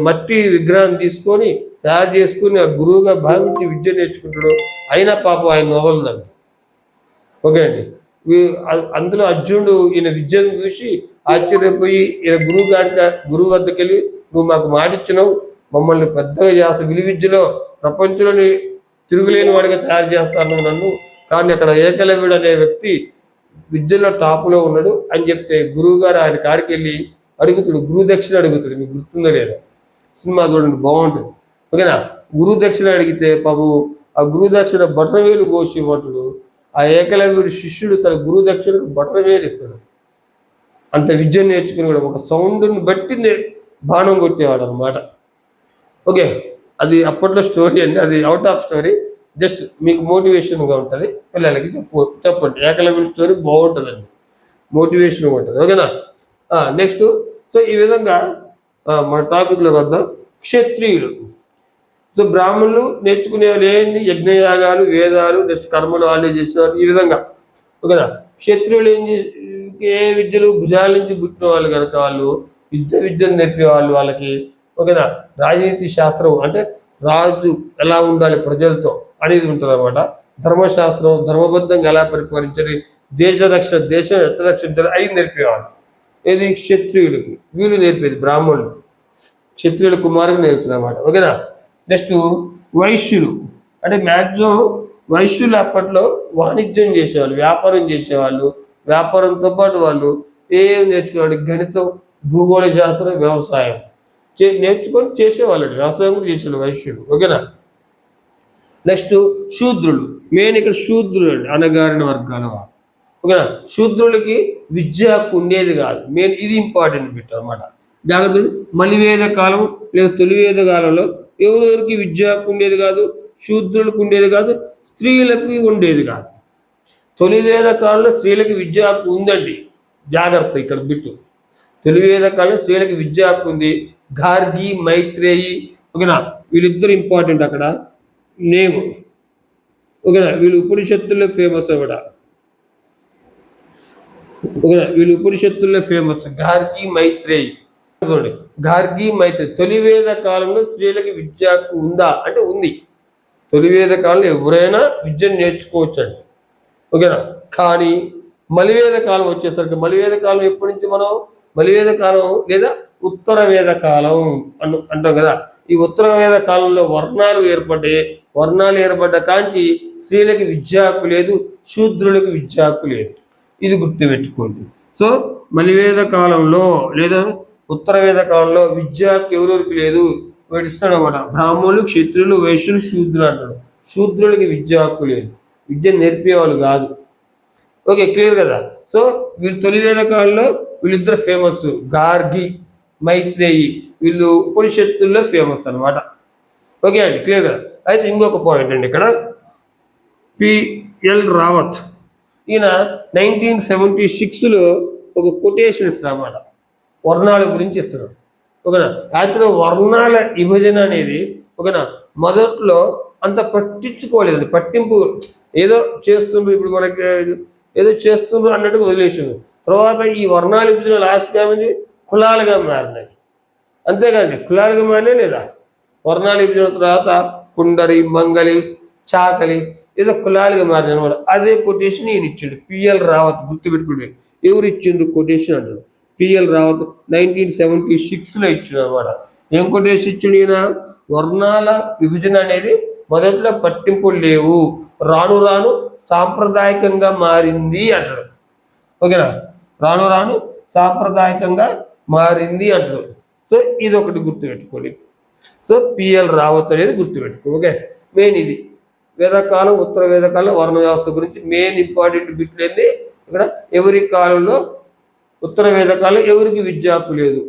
Speaker 1: మట్టి విగ్రహం తీసుకొని తయారు చేసుకుని ఆ గురువుగా భావించి విద్య నేర్చుకుంటాడు. అయినా పాపం ఆయన వదలదండి. ఓకే అండి, అందులో అర్జునుడు ఈయన విద్యను చూసి ఆశ్చర్యపోయి ఈయన గురువు వద్దకు వెళ్ళి, నువ్వు మాకు మాటిచ్చినావు, మమ్మల్ని పెద్దగా చేస్తావు, విలువిద్యలో ప్రపంచంలోని తిరుగులేని వాడిగా తయారు చేస్తాను నన్ను, కానీ అక్కడ ఏకలవ్యుడు అనే వ్యక్తి విద్యలో టాపులో ఉన్నాడు అని చెప్తే గురువు గారు ఆయన కాడికి వెళ్ళి అడుగుతాడు, గురువు దక్షిణ అడుగుతాడు. మీకు గుర్తుందో లేదా? సినిమా చూడండి, బాగుంటుంది. ఓకేనా, గురువు దక్షిణ అడిగితే పాపు ఆ గురువు దక్షిణ బొటనవేలు కోసి ఇవ్వటుడు. ఆ ఏకలవ్యుడు శిష్యుడు తన గురువు దక్షిణకు బొటనవేలు ఇస్తాడు. అంత విద్యను నేర్చుకుని కూడా ఒక సౌండ్ని బట్టి బాణం కొట్టేవాడు అనమాట. ఓకే, అది అప్పట్లో స్టోరీ అండి, అది అవుట్ ఆఫ్ స్టోరీ. జస్ట్ మీకు మోటివేషన్గా ఉంటుంది, పిల్లలకి చెప్పండి. ఏకలవ్యుడి స్టోరీ బాగుంటుందండి, మోటివేషన్గా ఉంటుంది. ఓకేనా. నెక్స్ట్, సో ఈ విధంగా మన టాపిక్లోకి వద్దాం. క్షత్రియులు. సో బ్రాహ్మణులు నేర్చుకునే వాళ్ళు ఏంటి? యజ్ఞయాగాలు, వేదాలు, నెక్స్ట్ కర్మలు వాళ్ళే చేసేవాళ్ళు ఈ విధంగా. ఓకేనా. క్షత్రియులు ఏ విద్యలు భుజాల నుంచి పుట్టిన వాళ్ళు కనుక వాళ్ళు విద్యను నేర్పేవాళ్ళు వాళ్ళకి. ఓకేనా, రాజనీతి శాస్త్రం అంటే రాజు ఎలా ఉండాలి ప్రజలతో అనేది ఉంటుంది అనమాట. ధర్మశాస్త్రం, ధర్మబద్ధంగా ఎలా పరిపాలించాలి, దేశం ఎట్లా రక్షించాలి అవి నేర్పేవాళ్ళు. ఏది? క్షత్రియులకి. వీళ్ళు నేర్పేది బ్రాహ్మణులు, క్షత్రియుల కుమారులకు నేర్పుతున్నమాట. ఓకేనా. నెక్స్ట్ వైశ్యులు. అంటే మ్యాక్సిమం వైశ్యులు అప్పట్లో వాణిజ్యం చేసేవాళ్ళు, వ్యాపారం చేసేవాళ్ళు. వ్యాపారంతో పాటు వాళ్ళు ఏం నేర్చుకునేవాళ్ళు? గణితం, భూగోళ శాస్త్రం, వ్యవసాయం నేర్చుకొని చేసేవాళ్ళు. వ్యవసాయం కూడా చేసేవాళ్ళు వైశ్యులు. ఓకేనా. నెక్స్ట్ శూద్రులు. మెయిన్ ఇక్కడ శూద్రులు అండి, అణగారిన వర్గాల వారు. ఓకేనా. శూద్రులకి విద్య హక్కు ఉండేది కాదు. మెయిన్ ఇది ఇంపార్టెంట్ బిట్ అనమాట. జాగ్రత్తలు. మలివేద కాలం లేదా తొలివేద కాలంలో ఎవరెవరికి విద్య హక్కు ఉండేది కాదు? శూద్రులకు ఉండేది కాదు, స్త్రీలకు ఉండేది కాదు. తొలివేద కాలంలో స్త్రీలకు విద్య హక్కు ఉందండి, జాగ్రత్త ఇక్కడ బిట్టు. తొలివేద కాలంలో స్త్రీలకు విద్య హక్కు ఉంది. గార్గి, మైత్రేయి. ఓకేనా, వీళ్ళిద్దరు ఇంపార్టెంట్ అక్కడ నేమ్. ఓకేనా, వీళ్ళు ఉపనిషత్తుల్లో ఫేమస్ అవ్వడ. ఓకేనా, వీళ్ళు ఉపనిషత్తుల్లో ఫేమస్. గార్గి, మైత్రేయి. గార్గి, మైత్రేయి. తొలివేద కాలంలో స్త్రీలకు విద్య హక్కు ఉందా అంటే ఉంది. తొలివేద కాలంలో ఎవరైనా విద్యను నేర్చుకోవచ్చండి. ఓకేనా. కానీ మలివేద కాలం వచ్చేసరికి, మలివేద కాలం ఎప్పటి నుంచి మనం మలివేద కాలం లేదా ఉత్తర వేద కాలం అంటాం కదా. ఈ ఉత్తర వేద కాలంలో వర్ణాలు ఏర్పడ్డ కాంచి స్త్రీలకు విద్యా హక్కు లేదు, శూద్రులకు విద్యా హక్కు లేదు. ఇది గుర్తుపెట్టుకోండి. సో మలివేద కాలంలో లేదా ఉత్తర వేద కాలంలో విద్యా హక్కు ఎవరెవరికి లేదు ఇస్తాడు అనమాట. బ్రాహ్మణులు, క్షత్రులు, వైశ్యులు, శూద్రులు అంటాడు. శూద్రులకి విద్యా హక్కు లేదు, విద్య నేర్పేవాళ్ళు కాదు. ఓకే, క్లియర్ కదా. సో వీళ్ళు తొలివేద కాలంలో వీళ్ళిద్దరు ఫేమస్. గార్గి మైత్రేయి వీళ్ళు ఉపనిషత్తుల్లో ఫేమస్ అనమాట. ఓకే అండి, క్లియర్ కదా. అయితే ఇంకొక పాయింట్ అండి ఇక్కడ, పిఎల్ రావత్ ఈయన 1976లో ఒక కొటేషన్ ఇస్తారు అన్నమాట, వర్ణాల గురించి ఇస్తున్నాడు. ఓకేనా, యాక్చువల్గా వర్ణాల విభజన అనేది ఓకేనా మొదట్లో అంత పట్టించుకోలేదండి, పట్టింపు ఏదో చేస్తుండ్రు, ఇప్పుడు మనకి ఏదో చేస్తుండ్రు అన్నట్టుగా వదిలేసారు. తర్వాత ఈ వర్ణాల విభజన లాస్ట్గా ఏమైంది, కులాలుగా మారినాయి. అంతేకాండి, కులాలుగా మారినాయి లేదా, వర్ణాల విభజన తర్వాత కుండరి, మంగలి, చాకలి ఏదో కులాలుగా మారినాయి అనమాట. అదే కొటేషన్ ఈయన ఇచ్చిండు, పిఎల్ రావత్. గుర్తుపెట్టుకుంటే ఎవరు ఇచ్చిండ్రు కొటేషన్ అంటారు, పిఎల్ రావత్ 1976లో ఇచ్చిండు అనమాట. ఏం కొటేషన్ ఇచ్చిండు ఈయన, వర్ణాల విభజన అనేది మొదట్లో పట్టింపులు లేవు, రాను రాను సాంప్రదాయకంగా మారింది అంటాడు. ఓకేనా, రాను రాను సాంప్రదాయకంగా మారింది అంటాడు. సో ఇది ఒకటి గుర్తుపెట్టుకోండి. సో పిఎల్ రావత్ అనేది గుర్తుపెట్టుకో. ఓకే, మెయిన్ ఇది వేదకాలం, ఉత్తర వేదకాలం వర్ణ వ్యవస్థ గురించి మెయిన్ ఇంపార్టెంట్ బిట్లు ఏంది ఇక్కడ. ఎవరి కాలంలో ఉత్తర వేదకాలం ఎవరికి విద్య హక్కు లేదు,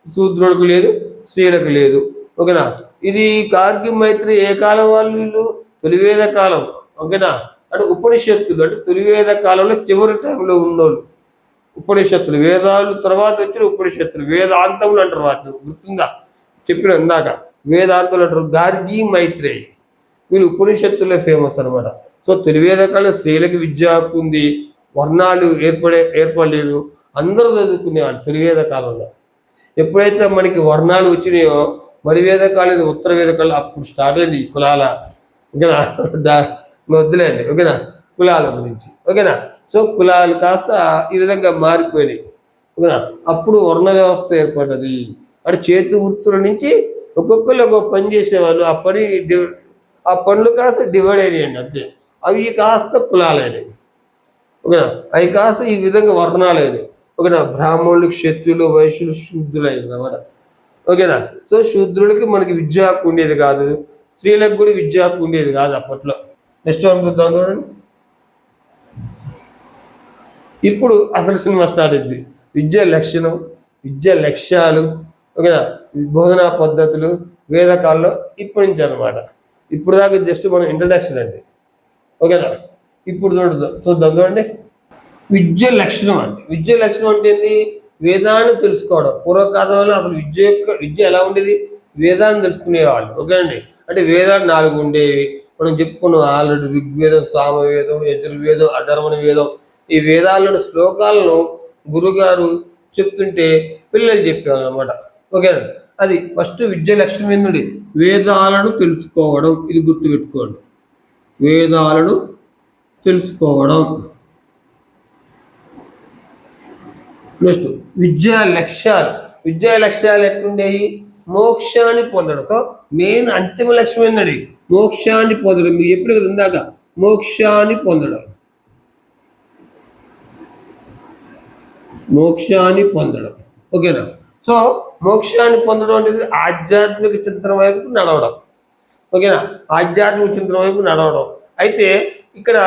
Speaker 1: శూద్రులకు లేదు, స్త్రీలకు లేదు. ఓకేనా, ఇది కార్కి మైత్రి ఏ కాలం వాళ్ళు, వీళ్ళు తొలివేద కాలం. ఓకేనా, అంటే ఉపనిషత్తులు అంటే తొలివేద కాలంలో చివరి టైంలో ఉన్నోళ్ళు ఉపనిషత్తులు. వేదాలు తర్వాత వచ్చిన ఉపనిషత్తులు, వేదాంతములు అంటారు వాటిని, గుర్తుందా చెప్పిన ఇందాక, వేదాంతులు అంటారు. గార్గి, మైత్రేయి వీళ్ళు ఉపనిషత్తులే ఫేమస్ అనమాట. సో తొలివేద కాలం స్త్రీలకు విద్య హక్కు ఉంది, వర్ణాలు ఏర్పడలేదు, అందరూ చదువుకునేవాళ్ళు తొలివేద కాలంలో. ఎప్పుడైతే మనకి వర్ణాలు వచ్చినాయో మరి వేదకాలం, ఉత్తర వేదకాలం అప్పుడు స్టార్ట్ అయింది కులాల. ఓకేనా, వద్దులేండి. ఓకేనా, కులాల గురించి. ఓకేనా, సో కులాలు కాస్త ఈ విధంగా మారిపోయినాయి. ఓకేనా, అప్పుడు వర్ణ వ్యవస్థ ఏర్పడ్డది. అంటే చేతి వృత్తుల నుంచి ఒక్కొక్కరు ఒక్కొక్క పని చేసేవాళ్ళు, ఆ పనులు కాస్త డివైడ్ అయినాయండి అంతే. అవి కాస్త కులాలైనవి. ఓకేనా, అవి కాస్త ఈ విధంగా వర్ణాలైనవి. ఓకేనా, బ్రాహ్మణులు, క్షత్రులు, వైశ్యులు, శూద్రులు అయింది అన్నమాట. ఓకేనా, సో శూద్రులకి మనకి విద్యా హక్కు ఉండేది కాదు, స్త్రీలకు కూడా విద్యా హక్కు ఉండేది కాదు అప్పట్లో. నెక్స్ట్ చూద్దాం చూడండి. ఇప్పుడు అసలు సినిమా స్టార్ట్ అయింది, విద్య లక్షణం, విద్య లక్ష్యాలు. ఓకేనా, బోధనా పద్ధతులు వేదకాల్లో ఇప్పటి నుంచి అనమాట. ఇప్పుడు దాకా జస్ట్ మన ఇంట్రడక్షన్ అండి. ఓకేనా, ఇప్పుడు చూద్దాం చూడండి. విద్య లక్షణం అండి. విద్య లక్షణం అంటే ఏంది, వేదాన్ని తెలుసుకోవడం. పూర్వకాలంలో అసలు విద్య ఎలా ఉండేది, వేదాన్ని తెలుసుకునేవాళ్ళు. ఓకే అండి, అంటే వేదాలు 4 ఉండేవి, మనం చెప్పుకున్నాం ఆల్రెడీ. ఋగ్వేదం, సామవేదం, యజుర్వేదం, అధర్వణ వేదం. ఈ వేదాలను శ్లోకాలను గురుగారు చెప్తుంటే పిల్లలు చెప్పేవాళ్ళు అనమాట. ఓకేనండి, అది ఫస్ట్ విద్య లక్షణం ఏంటండి, వేదాలను తెలుసుకోవడం. ఇది గుర్తుపెట్టుకోండి, వేదాలను తెలుసుకోవడం. నెక్స్ట్ విద్యా లక్ష్యాలు. విద్యా లక్ష్యాలు ఎట్లుండేవి, మోక్షాన్ని పొందడం. సో మెయిన్ అంతిమ లక్ష్యం ఏంటండి, మోక్షాన్ని పొందడం. మీరు ఎప్పుడు కదా ఇందాక, మోక్షాన్ని పొందడం, మోక్షాన్ని పొందడం. ఓకేనా, సో మోక్షాన్ని పొందడం అనేది ఆధ్యాత్మిక చింతన వైపు నడవడం. ఓకేనా, ఆధ్యాత్మిక చింతన వైపు నడవడం. అయితే ఇక్కడ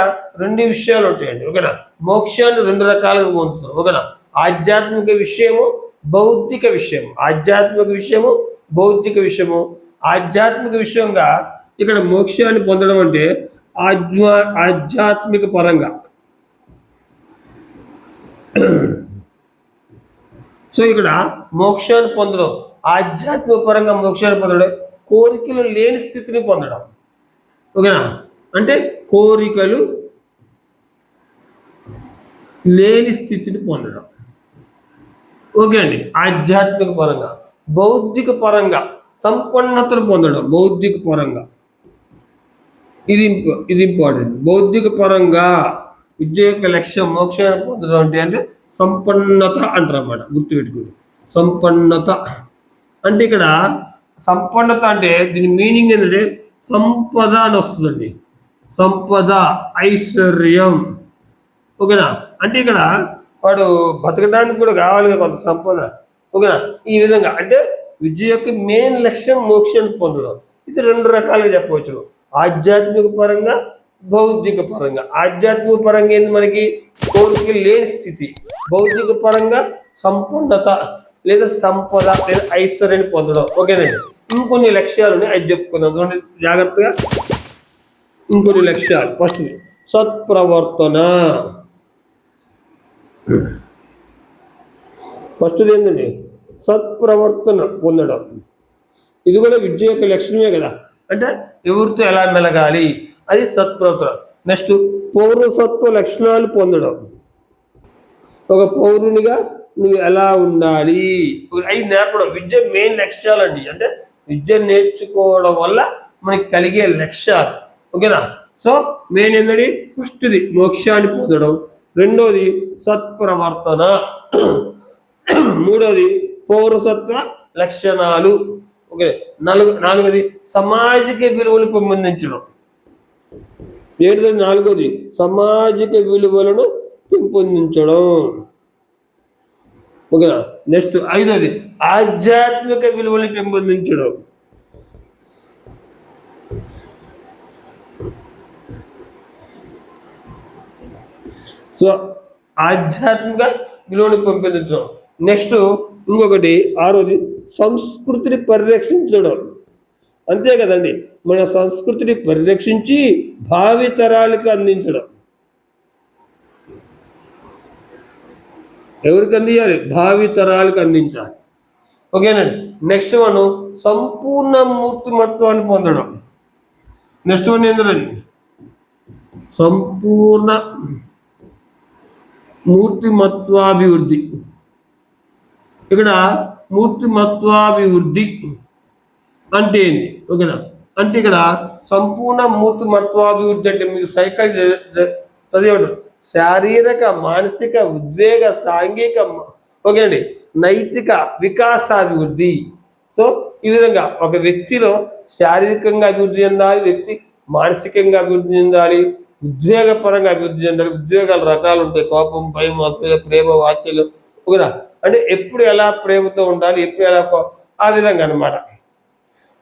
Speaker 1: 2 విషయాలు ఉంటాయండి. ఓకేనా, మోక్షాన్ని 2 రకాలుగా పొందుతారు. ఓకేనా, ఆధ్యాత్మిక విషయము, భౌతిక విషయము. ఆధ్యాత్మిక విషయము, భౌతిక విషయము. ఆధ్యాత్మిక విషయంగా ఇక్కడ మోక్షాన్ని పొందడం అంటే ఆధ్యాత్మిక పరంగా. సో ఇక్కడ మోక్షాన్ని పొందడం, ఆధ్యాత్మిక పరంగా మోక్షాన్ని పొందడం, కోరికలు లేని స్థితిని పొందడం. ఓకేనా, అంటే కోరికలు లేని స్థితిని పొందడం. ఓకే అండి, ఆధ్యాత్మిక పరంగా. బౌద్ధిక పరంగా సంపన్నతను పొందడం, బౌద్ధిక పరంగా. ఇది ఇంపార్టెంట్. బౌద్ధిక పరంగా విద్య యొక్క లక్ష్యం మోక్షాన్ని పొందడం అంటే సంపన్నత అంటారు అన్నమాట. గుర్తుపెట్టుకోండి, సంపన్నత అంటే ఇక్కడ సంపన్నత అంటే దీని మీనింగ్ ఏంటంటే సంపద అని వస్తుందండి. సంపద, ఐశ్వర్యం. ఓకేనా, అంటే ఇక్కడ వాడు బతకడానికి కూడా కావాలి కొంత సంపద. ఓకేనా, ఈ విధంగా అంటే విద్య యొక్క మెయిన్ లక్ష్యం మోక్షాన్ని పొందడం. ఇది 2 రకాలుగా చెప్పవచ్చు, ఆధ్యాత్మిక పరంగా, భౌతిక పరంగా. ఆధ్యాత్మిక పరంగా ఏంది, మనకి కోరిక లేని స్థితి. భౌతిక పరంగా సంపన్నత, లేదా సంపద లేదా ఐశ్వర్యాన్ని పొందడం. ఓకేనండి. ఇంకొన్ని లక్ష్యాలు ఉన్నాయి, అది చెప్పుకుందాం చూడండి జాగ్రత్తగా. ఇంకొన్ని లక్ష్యాలు. ఫస్ట్ సత్ప్రవర్తన. ఫస్ట్ ఏంటండి? సత్ప్రవర్తన పొందడం. ఇది కూడా విద్య యొక్క లక్షణమే కదా. అంటే ఎవరితో ఎలా మెలగాలి, అది సత్ప్రవర్తన. నెక్స్ట్ పౌరసత్వ లక్షణాలు పొందడం. ఒక పౌరునిగా నువ్వు ఎలా ఉండాలి, అవి నేర్పడం. విద్య మెయిన్ లక్ష్యాలండి. అంటే విద్య నేర్చుకోవడం వల్ల మనకి కలిగే లక్ష్యాలు. ఓకేనా? సో మెయిన్ ఏంటండి? ఫస్ట్ది మోక్షాన్ని పొందడం, రెండోది సత్ప్రవర్తన, మూడోది పౌరసత్వ లక్షణాలు. ఓకే, నాలుగోది సామాజిక విలువలు పెంపొందించడం. ఏడుది నాలుగోది సామాజిక విలువలను పెంపొందించడం. ఓకేనా? నెక్స్ట్ ఐదోది ఆధ్యాత్మిక విలువలను పెంపొందించడం. సో ఆధ్యాత్మిక విలువను పెంపొందించడం. నెక్స్ట్ ఇంకొకటి ఆరోది సంస్కృతిని పరిరక్షించడం. అంతే కదండి, మన సంస్కృతిని పరిరక్షించి భావితరాలకు అందించడం. ఎవరికి అందించాలి? భావితరాలకు అందించాలి. ఓకేనండి. నెక్స్ట్ వన్ సంపూర్ణ మూర్తిమత్వాన్ని పొందడం. నెక్స్ట్ వన్ ఏంటండి? సంపూర్ణ మూర్తిమత్వాభివృద్ధి. ఇక్కడ మూర్తిమత్వాభివృద్ధి అంటే ఏంటి? ఓకేనా? అంటే ఇక్కడ సంపూర్ణ మూర్తిమత్వాభివృద్ధి అంటే మీకు సైకిల్ చదివాడు, శారీరక మానసిక ఉద్వేగ సాంఘిక ఓకేనండి నైతిక వికాసాభివృద్ధి. సో ఈ విధంగా ఒక వ్యక్తిలో శారీరకంగా అభివృద్ధి చెందాలి, వ్యక్తి మానసికంగా అభివృద్ధి చెందాలి, ఉద్వేగపరంగా అభివృద్ధి చెందాలి. ఉద్వేగాల రకాలు ఉంటాయి, కోపం, భయం, అసూయ, ప్రేమ, వాత్సల్యం. ఓకేనా? అంటే ఎప్పుడు ఎలా ప్రేమతో ఉండాలి, ఎప్పుడు ఎలా ఆ విధంగా అనమాట.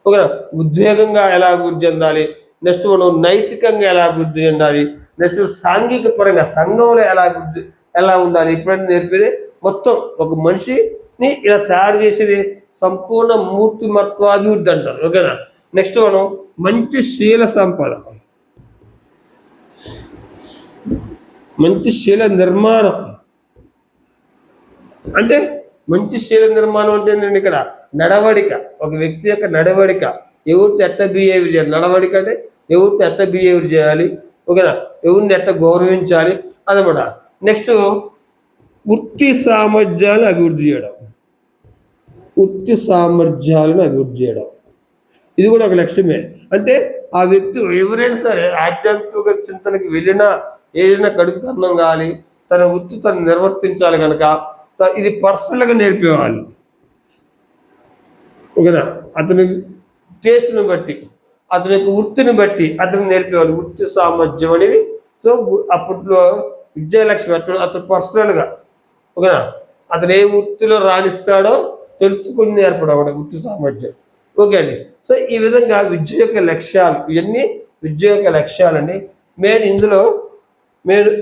Speaker 1: ఓకేనా? ఉద్వేగంగా ఎలా అభివృద్ధి చెందాలి, నెక్స్ట్ మనం నైతికంగా ఎలా అభివృద్ధి చెందాలి, నెక్స్ట్ సాంఘిక పరంగా సంఘంలో ఎలా ఉండాలి, ఇప్పుడంటే నేర్పేది మొత్తం ఒక మనిషిని ఇలా తయారు చేసేది సంపూర్ణ మూర్తిమత్వాభివృద్ధి అంటారు. ఓకేనా? నెక్స్ట్ మనం మంచి శీల సంపద, మంచి శీల నిర్మాణం. అంటే మంచి శీల నిర్మాణం అంటే ఏంటంటే ఇక్కడ నడవడిక, ఒక వ్యక్తి యొక్క నడవడిక, ఎవరితో ఎట్ట బిహేవియర్ చేయాలి. నడవడిక అంటే ఎవరితో ఎట్ట బిహేవియర్ చేయాలి, ఓకేనా, ఎవరిని ఎట్ట గౌరవించాలి అదనమాట. నెక్స్ట్ వృత్తి సామర్థ్యాలను అభివృద్ధి చేయడం. వృత్తి సామర్థ్యాలను అభివృద్ధి చేయడం ఇది కూడా ఒక లక్ష్యమే. అంటే ఆ వ్యక్తి ఎవరైనా సరే ఆధ్యాత్మిక చింతనకి వెళ్ళినా ఏదైనా కడుపు కన్నం కావాలి, తన వృత్తి తను నిర్వర్తించాలి కనుక ఇది పర్సనల్గా నేర్పేవాళ్ళు. ఓకేనా? అతని టేస్ట్ని బట్టి, అతని యొక్క వృత్తిని బట్టి అతను నేర్పేవాళ్ళు. వృత్తి సామర్థ్యం అనేది. సో అప్పట్లో విద్యాలక్ష్మి అతను పర్సనల్గా, ఓకేనా, అతను ఏ వృత్తిలో రాణిస్తాడో తెలుసుకుని నేర్పడం అన్నమాట వృత్తి సామర్థ్యం. ఓకే అండి. సో ఈ విధంగా విద్య యొక్క లక్ష్యాలు, ఇవన్నీ విద్య యొక్క లక్ష్యాలండి. ఇందులో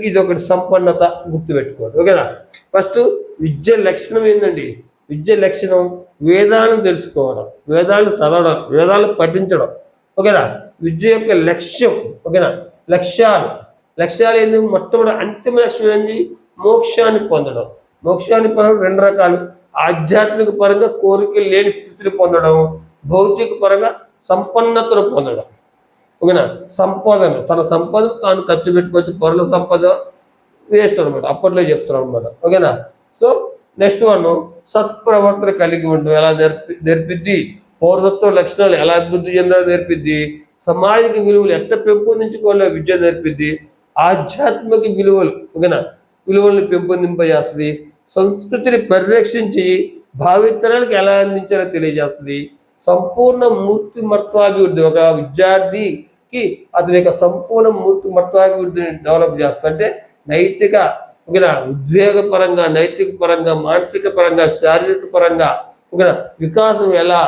Speaker 1: ఇది ఒకటి సంపన్నత గుర్తుపెట్టుకోండి. ఓకేనా? ఫస్ట్ విద్య లక్షణం ఏంటండి? విద్య లక్షణం వేదాలను తెలుసుకోవడం, వేదాలను చదవడం, వేదాలను పఠించడం. ఓకేనా? విద్య యొక్క లక్ష్యం. ఓకేనా? లక్ష్యాలు ఏంది? మొట్టమొదటి అంతిమ లక్ష్యం ఏంది? మోక్షాన్ని పొందడం. మోక్షాన్ని పొందడం రెండు రకాలు. ఆధ్యాత్మిక పరంగా కోరికలు లేని స్థితిని పొందడం, భౌతిక పరంగా సంపన్నతను పొందడం. ఓకేనా? తన సంపదను తాను ఖర్చు పెట్టుకోవచ్చు. పరుల సంపద వేస్ట్ అనమాట, అప్పట్లో చెప్తున్నాం అనమాట. ఓకేనా? సో నెక్స్ట్ వన్ సత్ప్రవర్తన కలిగి ఉండడం ఎలా నేర్పిద్ది, పౌరసత్వ లక్షణాలు ఎలా అభివృద్ధి చెందాలో నేర్పిద్ది, సామాజిక విలువలు ఎట్ట పెంపొందించుకోవాలో విద్య నేర్పిద్ది, ఆధ్యాత్మిక విలువలు, ఓకేనా, విలువలను పెంపొందింపజేస్తుంది, సంస్కృతిని పరిరక్షించి భావితరాలకు ఎలా అందించాలో తెలియజేస్తుంది, సంపూర్ణ మూర్తిమత్వాభివృద్ధి, ఒక విద్యార్థికి అతని యొక్క సంపూర్ణ మూర్తిమత్వాభివృద్ధిని డెవలప్ చేస్తుంది. అంటే నైతిక, ఓకేనా, ఉద్వేగపరంగా, నైతిక పరంగా, మానసిక పరంగా, శారీరక పరంగా, ఓకేనా, వికాసం ఎలా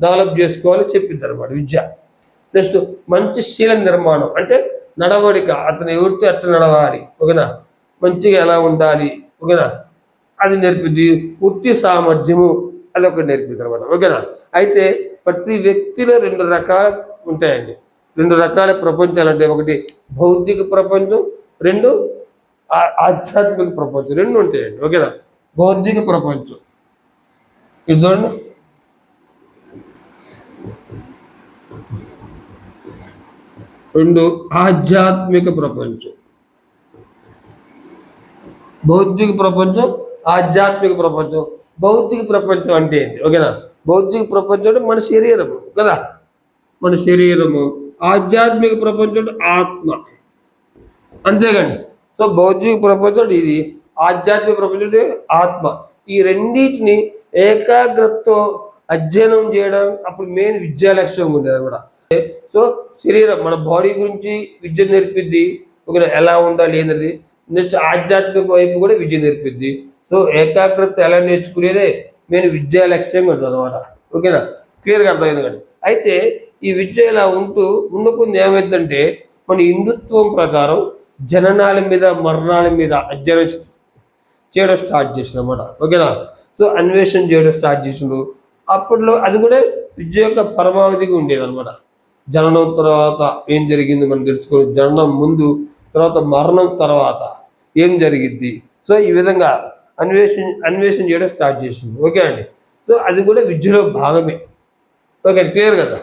Speaker 1: డెవలప్ చేసుకోవాలో చెప్పింది అనమాట విద్య. నెక్స్ట్ మంచి శీల నిర్మాణం అంటే నడవడిక, అతను ఎవరితో ఎట్లా నడవాలి, ఓకేనా, మంచిగా ఎలా ఉండాలి, ఓకేనా, అది నేర్పిద్ది. వృత్తి సామర్థ్యము అదొకటి నేర్పిద్ది అనమాట. ఓకేనా? అయితే ప్రతి వ్యక్తిలో 2 రకాల ఉంటాయండి. 2 రకాల ప్రపంచాలు అంటే ఒకటి భౌతిక ప్రపంచం, 2 ఆధ్యాత్మిక ప్రపంచం, 2 ఉంటాయండి. ఓకేనా? భౌతిక ప్రపంచం ఇది చూడండి. రెండు ఆధ్యాత్మిక ప్రపంచం. భౌతిక ప్రపంచం, ఆధ్యాత్మిక ప్రపంచం. భౌతిక ప్రపంచం అంటే ఏంటి? ఓకేనా? భౌతిక ప్రపంచం అంటే మన శరీరము కదా, మన శరీరము. ఆధ్యాత్మిక ప్రపంచం అంటే ఆత్మ. అంతేగాని సో భౌతిక ప్రపంచం అంటే ఇది, ఆధ్యాత్మిక ప్రపంచం అంటే ఆత్మ. ఈ రెండింటిని ఏకాగ్రతతో అధ్యయనం చేయడం అప్పుడు మెయిన్ విద్యా లక్ష్యం ఉండేది అనమాట. సో శరీరం మన బాడీ గురించి విద్య నేర్పిద్ది. ఓకేనా? ఎలా ఉండాలి ఏంటది. నెక్స్ట్ ఆధ్యాత్మిక వైపు కూడా విద్య నేర్పిద్ది. సో ఏకాగ్రత ఎలా నేర్చుకునేదే మెయిన్ విద్యా లక్ష్యంగా ఉంటుంది అనమాట. ఓకేనా? క్లియర్గా అర్థమైంది కానీ అయితే ఈ విద్య ఇలా ఉండకుండా ఏమైందంటే మన హిందుత్వం ప్రకారం జననాల మీద మరణాల మీద అధ్యయనం చేయడం స్టార్ట్ చేసిన అనమాట. ఓకేనా? సో అన్వేషణ చేయడం స్టార్ట్ చేసిండ్రు. అప్పట్లో అది కూడా విద్య యొక్క పరమావధిగా ఉండేది అనమాట. జననం తర్వాత ఏం జరిగింది మనం తెలుసుకోవాలి, జననం ముందు, తర్వాత మరణం తర్వాత ఏం జరిగిద్ది. సో ఈ విధంగా అన్వేషణ చేయడం స్టార్ట్ చేసింది. ఓకే అండి? సో అది కూడా విద్యలో భాగమే. ఓకే, క్లియర్ కదా?